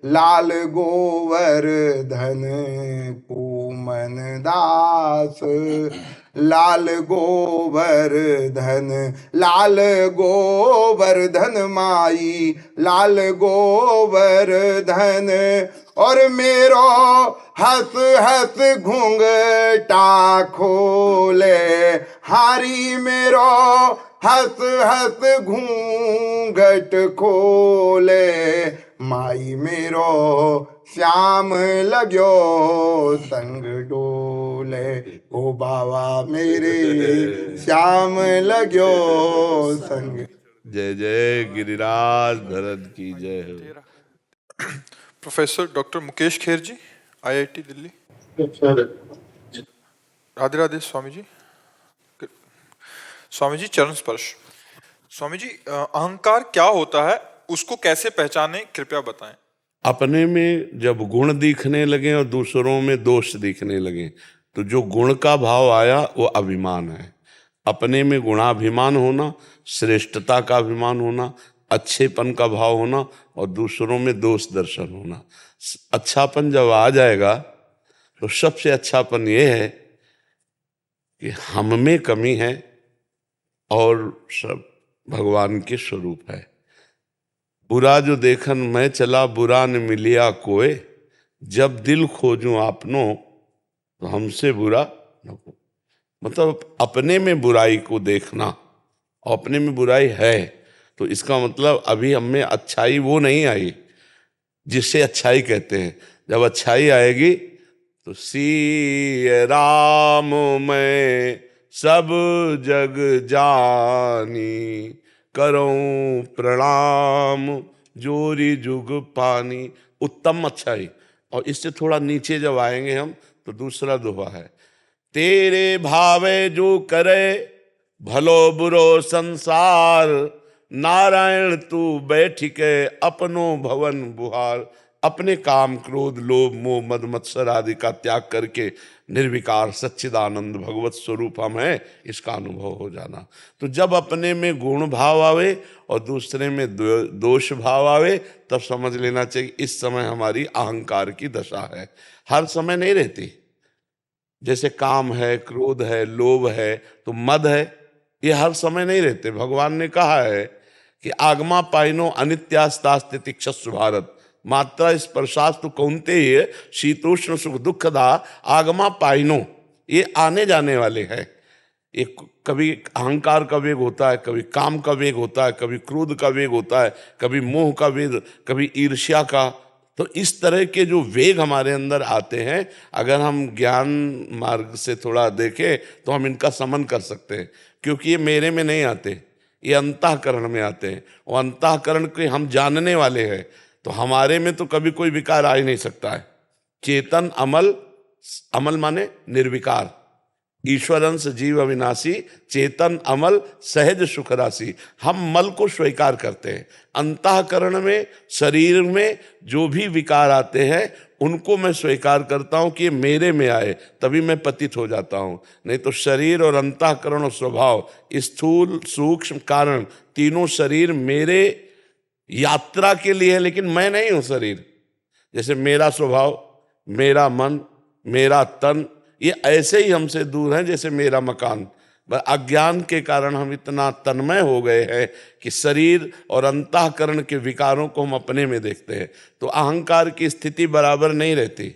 लाल गोवर्धन, पूमन दास लाल गोवर्धन, लाल गोवर्धन माई लाल गोवर्धन, और मेरो हंस हंस घूंघटा खोले, हारी मेरो हंस हंस घूंघट खोले, माई मेरो श्याम लग्यो संग डोले, ओ बाबा मेरे श्याम लग्यो संग। जय जय गिरिराज धरत की जय हो। प्रोफेसर डॉक्टर मुकेश खेर जी, आईआईटी दिल्ली। राधे राधे स्वामी जी। स्वामी जी चरण स्पर्श। स्वामी जी, अहंकार क्या होता है, उसको कैसे पहचाने, कृपया बताएं। अपने में जब गुण दिखने लगे और दूसरों में दोष दिखने लगे, तो जो गुण का भाव आया वो अभिमान है। अपने में गुणाभिमान होना, श्रेष्ठता का अभिमान होना, अच्छेपन का भाव होना, और दूसरों में दोष दर्शन होना। अच्छापन जब आ जाएगा तो सबसे अच्छापन ये है कि हम में कमी है और सब भगवान के स्वरूप है। बुरा जो देखन मैं चला, बुरा न मिलिया कोय, जब दिल खोजूं आपनो तो हमसे बुरा न हो। मतलब अपने में बुराई को देखना, और अपने में बुराई है तो इसका मतलब अभी हम में अच्छाई वो नहीं आई जिससे अच्छाई कहते हैं। जब अच्छाई आएगी तो सी राम मैं सब जग जानी, करऊं प्रणाम जोरी जुग पानी। उत्तम अच्छाई। और इससे थोड़ा नीचे जब आएंगे हम तो दूसरा दोहा है, तेरे भावे जो करे भलो बुरो संसार, नारायण तू बैठ के अपनो भवन बुहार। अपने काम क्रोध लोभ मोह मद मत्सर आदि का त्याग करके निर्विकार सच्चिदानंद भगवत स्वरूप हम है, इसका अनुभव हो जाना। तो जब अपने में गुण भाव आवे और दूसरे में दोष भाव आवे, तब समझ लेना चाहिए इस समय हमारी अहंकार की दशा है। हर समय नहीं रहती। जैसे काम है, क्रोध है, लोभ है, तो मद है, ये हर समय नहीं रहते। भगवान ने कहा है कि आगमा पाइनो अनित्यास्तास्ति तिक्षस्व भारत, मात्रा स्पर्शास्तु कौन्तेय शीतोष्ण सुख दुखदा आगमा पाइनो। ये आने जाने वाले हैं। एक कभी अहंकार का वेग होता है, कभी काम का वेग होता है, कभी क्रोध का वेग होता है, कभी मोह का वेग, कभी ईर्ष्या का। तो इस तरह के जो वेग हमारे अंदर आते हैं, अगर हम ज्ञान मार्ग से थोड़ा देखें तो हम इनका समन कर सकते हैं। क्योंकि ये मेरे में नहीं आते, ये अंतःकरण में आते हैं। और अंतःकरण के हम जानने वाले हैं, तो हमारे में तो कभी कोई विकार आ ही नहीं सकता है। चेतन अमल, अमल माने निर्विकार, ईश्वरंश जीव अविनाशी, चेतन अमल सहज सुख राशि। हम मल को स्वीकार करते हैं। अंतःकरण में, शरीर में जो भी विकार आते हैं उनको मैं स्वीकार करता हूं कि ये मेरे में आए, तभी मैं पतित हो जाता हूं। नहीं तो शरीर और अंतःकरण और स्वभाव, स्थूल सूक्ष्म कारण, तीनों शरीर मेरे यात्रा के लिए है, लेकिन मैं नहीं हूं शरीर। जैसे मेरा स्वभाव, मेरा मन, मेरा तन, ये ऐसे ही हमसे दूर हैं जैसे मेरा मकान। बस अज्ञान के कारण हम इतना तन्मय हो गए हैं कि शरीर और अंतःकरण के विकारों को हम अपने में देखते हैं। तो अहंकार की स्थिति बराबर नहीं रहती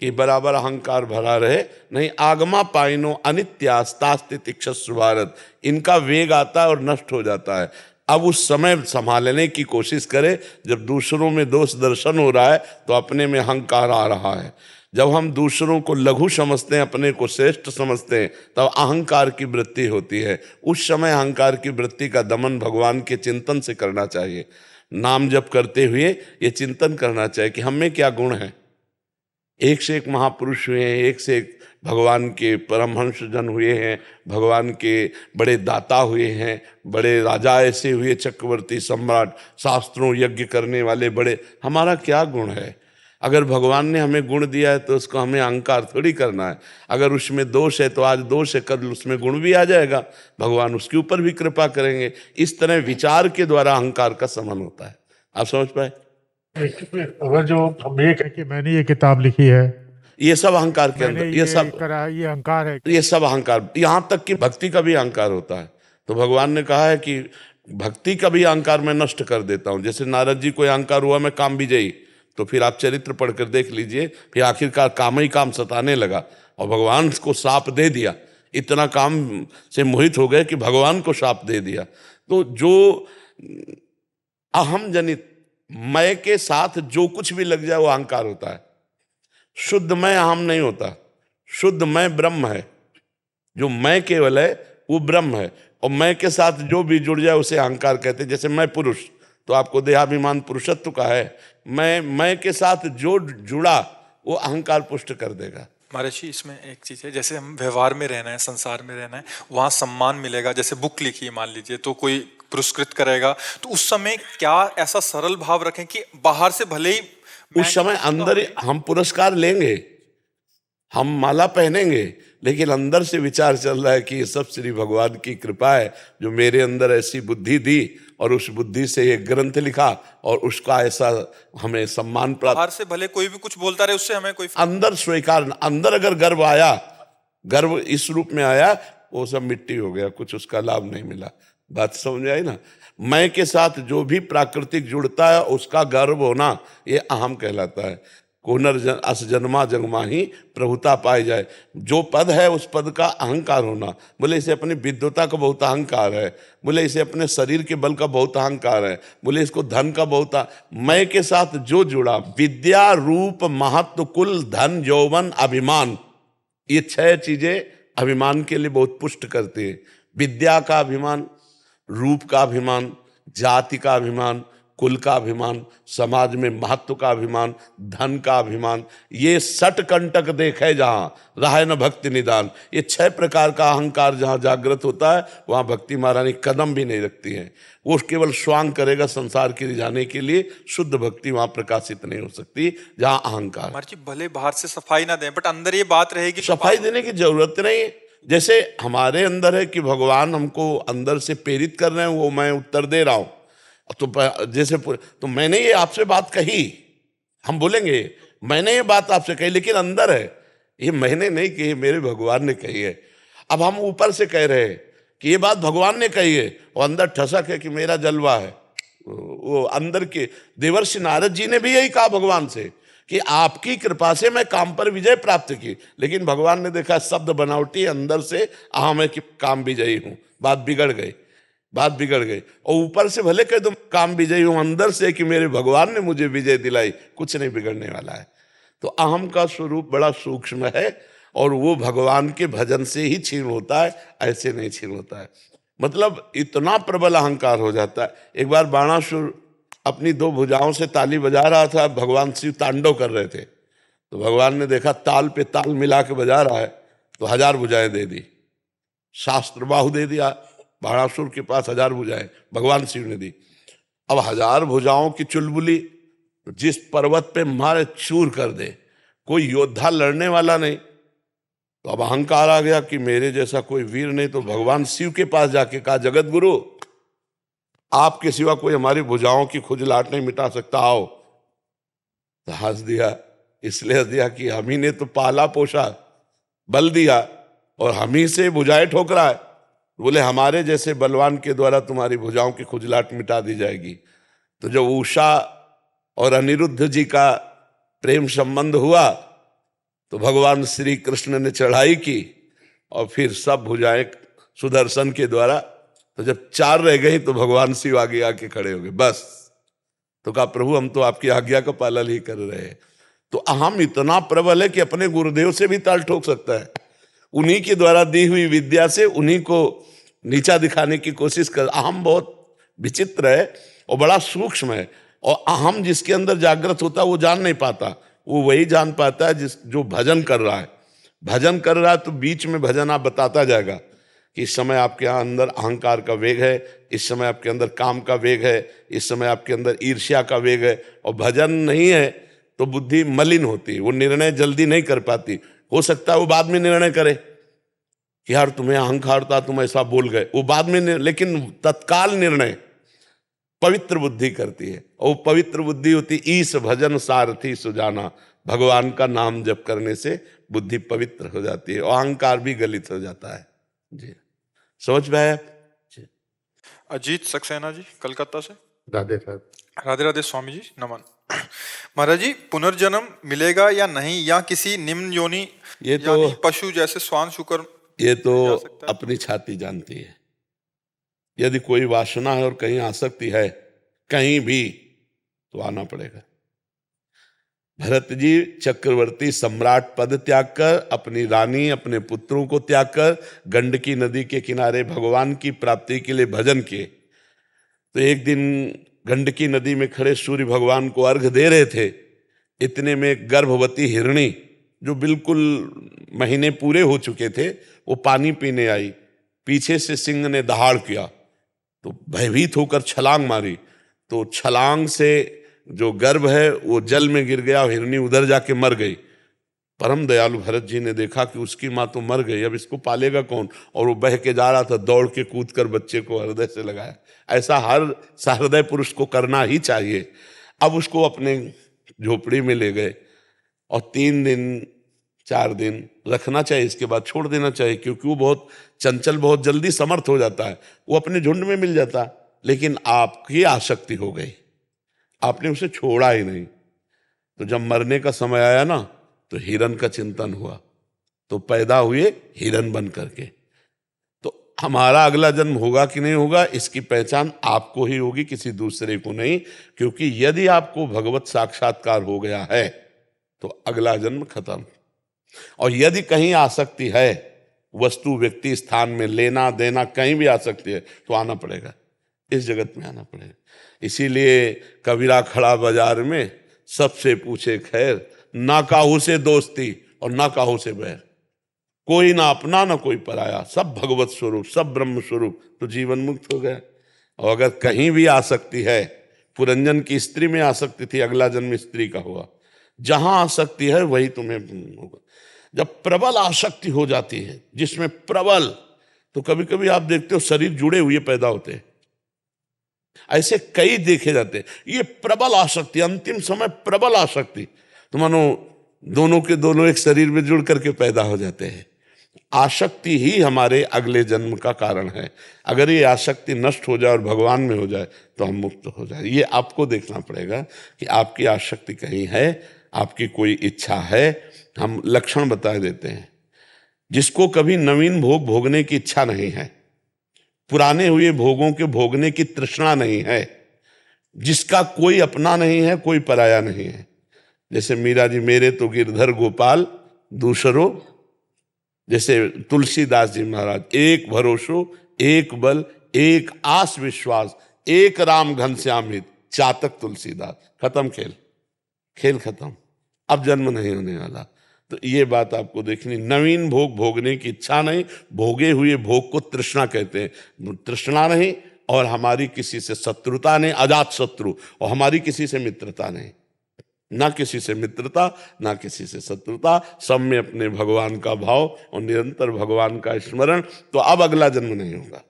कि बराबर अहंकार भरा रहे, नहीं। आगमा पाइनो अनित्यास्तास्ति तिक्षस्व भारत, इनका वेग आता है और नष्ट हो जाता है। अब उस समय संभालने की कोशिश करें, जब दूसरों में दोष दर्शन हो रहा है तो अपने में अहंकार आ रहा है। जब हम दूसरों को लघु समझते हैं, अपने को श्रेष्ठ समझते हैं, तब अहंकार की वृत्ति होती है। उस समय अहंकार की वृत्ति का दमन भगवान के चिंतन से करना चाहिए। नाम जप करते हुए ये चिंतन करना चाहिए कि हम में क्या गुण है। एक से एक महापुरुष हुए हैं, एक से एक भगवान के परमहंस जन हुए हैं, भगवान के बड़े दाता हुए हैं, बड़े राजा ऐसे हुए, चक्रवर्ती सम्राट, शास्त्रों यज्ञ करने वाले बड़े। हमारा क्या गुण है? अगर भगवान ने हमें गुण दिया है तो उसको हमें अहंकार थोड़ी करना है। अगर उसमें दोष है तो आज दोष है, कल उसमें गुण भी आ जाएगा, भगवान उसके ऊपर भी कृपा करेंगे। इस तरह विचार के द्वारा अहंकार का समन होता है। आप समझ पाए? अगर जो हम ये कहें कि मैंने ये किताब लिखी है, ये सब अहंकार के अंदर, ये सब करा, ये अहंकार है। ये सब अहंकार, यहाँ तक कि भक्ति का भी अहंकार होता है। तो भगवान ने कहा है कि भक्ति का भी अहंकार मैं नष्ट कर देता हूँ। जैसे नारद जी को अहंकार हुआ मैं काम विजयी, तो फिर आप चरित्र पढ़कर देख लीजिए, फिर आखिरकार काम ही काम सताने लगा और भगवान को शाप दे दिया। इतना काम से मोहित हो गए कि भगवान को शाप दे दिया। तो जो अहम जनित मैं के साथ जो कुछ भी लग जाए वो अहंकार होता है। शुद्ध मैं अहम नहीं होता, शुद्ध मैं ब्रह्म है। जो मैं केवल है वो ब्रह्म है, और मैं के साथ जो भी जुड़ जाए उसे अहंकार कहते हैं। जैसे मैं पुरुष, तो आपको देहाभिमान पुरुषत्व का है। मैं के साथ जो जुड़ा वो अहंकार पुष्ट कर देगा। महाराज जी, इसमें एक चीज है, जैसे हम व्यवहार में रहना है, संसार में रहना है, वहां सम्मान मिलेगा। जैसे बुक लिखी है मान लीजिए, तो कोई पुरस्कृत करेगा, तो उस समय क्या ऐसा सरल भाव रखें कि बाहर से भले ही उस समय अंदर हम पुरस्कार लेंगे, हम माला पहनेंगे, लेकिन अंदर से विचार चल रहा है कि ये सब श्री भगवान की कृपा है जो मेरे अंदर ऐसी बुद्धि दी और उस बुद्धि से ये ग्रंथ लिखा और उसका ऐसा हमें सम्मान प्राप्त। बाहर से भले कोई भी कुछ बोलता रहे, उससे हमें कोई अंदर स्वीकार, अंदर अगर गर्व आया, गर्व इस रूप में आया, वो सब मिट्टी हो गया, कुछ उसका लाभ नहीं मिला। बात समझ आई ना? मैं के साथ जो भी प्राकृतिक जुड़ता है उसका गर्व होना, ये अहम कहलाता है। अस जन्मा जन्मा ही प्रभुता पाई जाए। जो पद है उस पद का अहंकार होना। बोले इसे अपनी विद्वता का बहुत अहंकार है, बोले इसे अपने शरीर के बल का बहुत अहंकार है, बोले इसको धन का बहुत। मैं के साथ जो जुड़ा, विद्या रूप महत्व कुल धन यौवन अभिमान, ये 6 चीजें अभिमान के लिए बहुत पुष्ट करती है। विद्या का अभिमान, रूप का अभिमान, जाति का अभिमान, कुल का अभिमान, समाज में महत्व का अभिमान, धन का अभिमान, ये 60 कंटक देखे जहाँ रहा न भक्ति निदान। ये 6 प्रकार का अहंकार जहाँ जागृत होता है वहाँ भक्ति महारानी कदम भी नहीं रखती है। वो केवल स्वांग करेगा संसार के रिझाने के लिए। शुद्ध भक्ति वहाँ प्रकाशित नहीं हो सकती जहाँ अहंकार। महाराज जी, भले बाहर से सफाई ना दें, बट अंदर ये बात रहेगी। सफाई देने की जरूरत नहीं है। जैसे हमारे अंदर है कि भगवान हमको अंदर से प्रेरित कर रहे हैं, वो मैं उत्तर दे रहा हूँ। तो जैसे तो मैंने ये आपसे बात कही, हम बोलेंगे मैंने ये बात आपसे कही, लेकिन अंदर है ये मैंने नहीं कही, मेरे भगवान ने कही है। अब हम ऊपर से कह रहे हैं कि ये बात भगवान ने कही है, और अंदर ठसक है कि मेरा जलवा है। वो अंदर के देवर्षि नारद जी ने भी यही कहा भगवान से कि आपकी कृपा से मैं काम पर विजय प्राप्त की, लेकिन भगवान ने देखा शब्द बनावटी, अंदर से अहम है कि काम विजयी हूं। बात बिगड़ गई, बात बिगड़ गई। और ऊपर से भले कह दो काम विजयी हूं, अंदर से कि मेरे भगवान ने मुझे विजय दिलाई, कुछ नहीं बिगड़ने वाला है। तो अहम का स्वरूप बड़ा सूक्ष्म है और वो भगवान के भजन से ही छीन होता है, ऐसे नहीं छीन होता है। मतलब इतना प्रबल अहंकार हो जाता है। एक बार बाणासुर अपनी 2 भुजाओं से ताली बजा रहा था, भगवान शिव तांडव कर रहे थे। तो भगवान ने देखा ताल पे ताल मिला के बजा रहा है, तो 1000 भुजाएं दे दी, शास्त्र बाहु दे दिया। बाणासुर के पास 1000 भुजाएं भगवान शिव ने दी। अब 1000 भुजाओं की चुलबुली जिस पर्वत पे मारे चूर कर दे, कोई योद्धा लड़ने वाला नहीं। तो अब अहंकार आ गया कि मेरे जैसा कोई वीर नहीं। तो भगवान शिव के पास जाके कहा, जगत गुरु आपके सिवा कोई हमारी भुजाओं की खुजलाहट नहीं मिटा सकता, आओ। तो हंस दिया इसलिए दिया कि हम ही ने तो पाला पोषा, बल दिया, और हम ही से भुजाएं ठोकरा है। बोले हमारे जैसे बलवान के द्वारा तुम्हारी भुजाओं की खुजलाहट मिटा दी जाएगी। तो जब उषा और अनिरुद्ध जी का प्रेम संबंध हुआ तो भगवान श्री कृष्ण ने चढ़ाई की और फिर सब भुजाएं सुदर्शन के द्वारा, तो जब 4 रह गई तो भगवान शिव आगे आके खड़े हो गए। बस तो कहा प्रभु हम तो आपकी आज्ञा का पालन ही कर रहे हैं। तो अहम इतना प्रबल है कि अपने गुरुदेव से भी ताल ठोक सकता है। उन्हीं के द्वारा दी हुई विद्या से उन्हीं को नीचा दिखाने की कोशिश कर। अहम बहुत विचित्र है और बड़ा सूक्ष्म है, और अहम जिसके अंदर जागृत होता है वो जान नहीं पाता। वो वही जान पाता है जो भजन कर रहा है। भजन कर रहा है तो बीच में भजन आप बताता जाएगा कि इस समय आपके यहाँ अंदर अहंकार का वेग है, इस समय आपके अंदर काम का वेग है, इस समय आपके अंदर ईर्ष्या का वेग है। और भजन नहीं है तो बुद्धि मलिन होती है, वो निर्णय जल्दी नहीं कर पाती। हो सकता है वो बाद में निर्णय करे कि यार तुम्हें अहंकार था, तुम ऐसा बोल गए, वो बाद में लेकिन तत्काल निर्णय पवित्र बुद्धि करती है। और वो पवित्र बुद्धि होती ईश भजन सारथी सुजाना। भगवान का नाम जप करने से बुद्धि पवित्र हो जाती है और अहंकार भी गलित हो जाता है। जी समझ में आया? अजीत सक्सेना जी कलकत्ता से। राधे राधे। राधे राधे स्वामी जी, नमन। महाराज जी, पुनर्जन्म मिलेगा या नहीं, या किसी निम्न योनि ये तो यानी पशु जैसे स्वान शुकर? ये तो जा सकता है? अपनी छाती जानती है। यदि कोई वासना है और कहीं आसक्ति है कहीं भी, तो आना पड़ेगा। भरत जी चक्रवर्ती सम्राट पद त्याग कर, अपनी रानी अपने पुत्रों को त्याग कर गंडकी नदी के किनारे भगवान की प्राप्ति के लिए भजन किए। तो एक दिन गंडकी नदी में खड़े सूर्य भगवान को अर्घ दे रहे थे। इतने में एक गर्भवती हिरणी जो बिल्कुल महीने पूरे हो चुके थे, वो पानी पीने आई। पीछे से सिंह ने दहाड़ किया तो भयभीत होकर छलांग मारी, तो छलांग से जो गर्भ है वो जल में गिर गया और हिरणी उधर जाके मर गई। परम दयालु भरत जी ने देखा कि उसकी माँ तो मर गई, अब इसको पालेगा कौन? और वो बह के जा रहा था, दौड़ के कूद कर बच्चे को हृदय से लगाया। ऐसा हर सहृदय पुरुष को करना ही चाहिए। अब उसको अपने झोपड़ी में ले गए और 3 दिन 4 दिन रखना चाहिए, इसके बाद छोड़ देना चाहिए, क्योंकि वो बहुत चंचल, बहुत जल्दी समर्थ हो जाता है, वो अपने झुंड में मिल जाता। लेकिन आपकी आसक्ति हो गई, आपने उसे छोड़ा ही नहीं। तो जब मरने का समय आया ना, तो हिरन का चिंतन हुआ, तो पैदा हुए हिरन बन करके। तो हमारा अगला जन्म होगा कि नहीं होगा, इसकी पहचान आपको ही होगी, किसी दूसरे को नहीं। क्योंकि यदि आपको भगवत साक्षात्कार हो गया है तो अगला जन्म खत्म। और यदि कहीं आसक्ति है, वस्तु व्यक्ति स्थान में लेना देना कहीं भी आसक्ति है, तो आना पड़ेगा, इस जगत में आना पड़ेगा। इसीलिए कबीरा खड़ा बाजार में, सबसे पूछे खैर, ना काहू से दोस्ती और ना काहू से बैर। कोई ना अपना ना कोई पराया, सब भगवत स्वरूप, सब ब्रह्म स्वरूप, तो जीवन मुक्त हो गया। और अगर कहीं भी आसक्ति है, पुरंजन की स्त्री में आसक्ति थी, अगला जन्म स्त्री का हुआ। जहां आसक्ति है वही तुम्हें होगा। जब प्रबल आसक्ति हो जाती है, जिसमें प्रबल, तो कभी कभी आप देखते हो शरीर जुड़े हुए पैदा होते हैं, ऐसे कई देखे जाते हैं। ये प्रबल आसक्ति, अंतिम समय प्रबल आसक्ति, तो मानो दोनों के दोनों एक शरीर में जुड़ करके पैदा हो जाते हैं। आसक्ति ही हमारे अगले जन्म का कारण है। अगर ये आसक्ति नष्ट हो जाए और भगवान में हो जाए तो हम मुक्त हो जाए। ये आपको देखना पड़ेगा कि आपकी आसक्ति कहीं है, आपकी कोई इच्छा है। हम लक्षण बता देते हैं। जिसको कभी नवीन भोग भोगने की इच्छा नहीं है, पुराने हुए भोगों के भोगने की तृष्णा नहीं है, जिसका कोई अपना नहीं है, कोई पराया नहीं है। जैसे मीरा जी, मेरे तो गिरधर गोपाल दूसरो, जैसे तुलसीदास जी महाराज, एक भरोसो एक बल एक आस विश्वास, एक राम घनश्याम हित, चातक तुलसीदास। खत्म खेल, खेल खत्म, अब जन्म नहीं होने वाला। तो ये बात आपको देखनी। नवीन भोग भोगने की इच्छा नहीं, भोगे हुए भोग को तृष्णा कहते हैं। तृष्णा नहीं, और हमारी किसी से शत्रुता नहीं, अजात शत्रु, और हमारी किसी से मित्रता नहीं, ना किसी से मित्रता ना किसी से शत्रुता, सब में अपने भगवान का भाव और निरंतर भगवान का स्मरण। तो अब अगला जन्म नहीं होगा।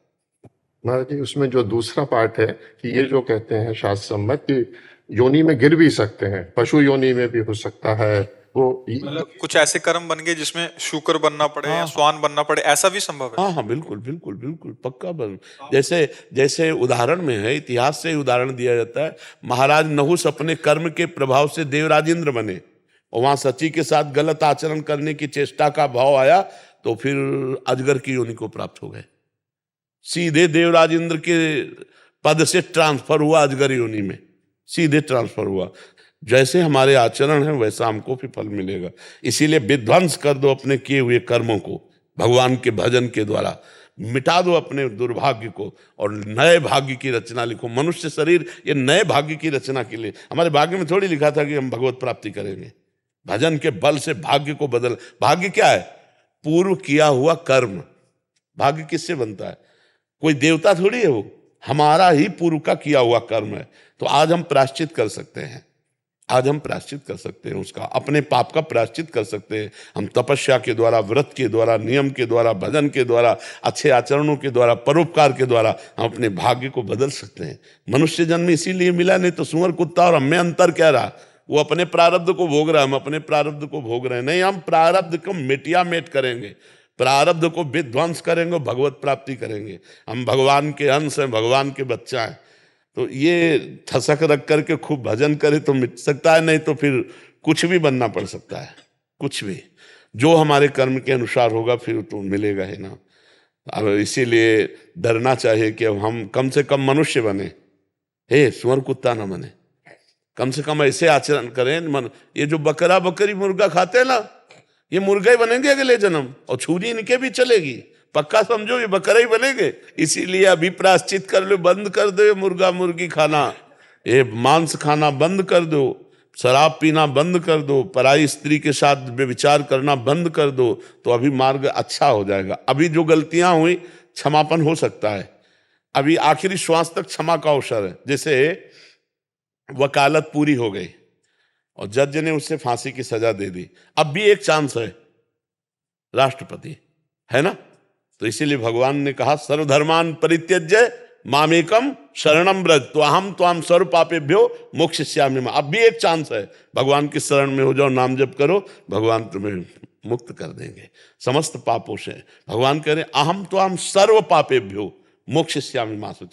महाराज जी, उसमें जो दूसरा पार्ट है कि ये जो कहते हैं शास्त्र सम्मत कि योनि में गिर भी सकते हैं, पशु योनि में भी हो सकता है, वो मतलब कुछ ऐसे कर्म बन गए जिसमें शुकर बनना पड़े या स्वान बनना पड़े, ऐसा भी संभव है? हाँ हाँ, बिल्कुल बिल्कुल बिल्कुल पक्का बन। जैसे जैसे उदाहरण में है, इतिहास से ही उदाहरण दिया जाता है। महाराज नहुस अपने कर्म के प्रभाव से देवराज इंद्र बने, और वहां सची के साथ गलत आचरण करने की चेष्टा का भाव आया तो फिर अजगर की योनि को प्राप्त हो गए। सीधे देवराज इंद्र के पद से ट्रांसफर हुआ अजगर योनि में, सीधे ट्रांसफर हुआ। जैसे हमारे आचरण है वैसा हमको भी फल मिलेगा। इसीलिए विध्वंस कर दो अपने किए हुए कर्मों को, भगवान के भजन के द्वारा मिटा दो अपने दुर्भाग्य को और नए भाग्य की रचना लिखो। मनुष्य शरीर ये नए भाग्य की रचना के लिए, हमारे भाग्य में थोड़ी लिखा था कि हम भगवत प्राप्ति करेंगे। भजन के बल से भाग्य को बदल। भाग्य क्या है? पूर्व किया हुआ कर्म। भाग्य किससे बनता है? कोई देवता थोड़ी है, वो हमारा ही पूर्व का किया हुआ कर्म है। तो आज हम प्रायश्चित कर सकते हैं, आज हम प्रायश्चित कर सकते हैं, उसका अपने पाप का प्रायश्चित कर सकते हैं। हम तपस्या के द्वारा, व्रत के द्वारा, नियम के द्वारा, भजन के द्वारा, अच्छे आचरणों के द्वारा, परोपकार के द्वारा हम अपने भाग्य को बदल सकते हैं। मनुष्य जन्म इसीलिए मिला, नहीं तो सुअर कुत्ता और हमें अंतर क्या रहा? वो अपने प्रारब्ध को भोग रहा है, हम अपने प्रारब्ध को भोग रहे हैं। नहीं, हम प्रारब्ध को मिटिया मेट करेंगे, प्रारब्ध को विध्वंस करेंगे, भगवत प्राप्ति करेंगे। हम भगवान के अंश हैं, भगवान के बच्चा हैं। तो ये ठसक रख करके खूब भजन करे तो मिट सकता है, नहीं तो फिर कुछ भी बनना पड़ सकता है, कुछ भी। जो हमारे कर्म के अनुसार होगा फिर तो मिलेगा ही ना। अब इसीलिए डरना चाहिए कि अब हम कम से कम मनुष्य बने, हे सुअर कुत्ता ना बने। कम से कम ऐसे आचरण करें। ये जो बकरा बकरी मुर्गा खाते हैं ना, ये मुर्गा ही बनेंगे अगले जन्म, और छुरी इनके भी चलेगी। पक्का समझो, ये बकरा ही बनेंगे। इसीलिए अभी प्रायश्चित कर लो, बंद कर दो ये मुर्गा मुर्गी खाना, ये मांस खाना बंद कर दो, शराब पीना बंद कर दो, पराई स्त्री के साथ व्यभिचार करना बंद कर दो, तो अभी मार्ग अच्छा हो जाएगा। अभी जो गलतियां हुई क्षमापन हो सकता है, अभी आखिरी श्वास तक क्षमा का अवसर है। जैसे वकालत पूरी हो गई और जज ने उससे फांसी की सजा दे दी, अब भी एक चांस है, राष्ट्रपति है ना। तो इसीलिए भगवान ने कहा सर्वधर्मान परित्यज्य मामेकम शरणम व्रज तो अहम त्वाम सर्व पापेभ्यो मोक्षयिष्यामि। अब भी एक चांस है, भगवान की शरण में हो जाओ, नाम जप करो, भगवान तुम्हें मुक्त कर देंगे समस्त पापों से। भगवान कह रहे अहम त्वाम सर्व पापेभ्यो मोक्षयिष्यामि मा शुचि।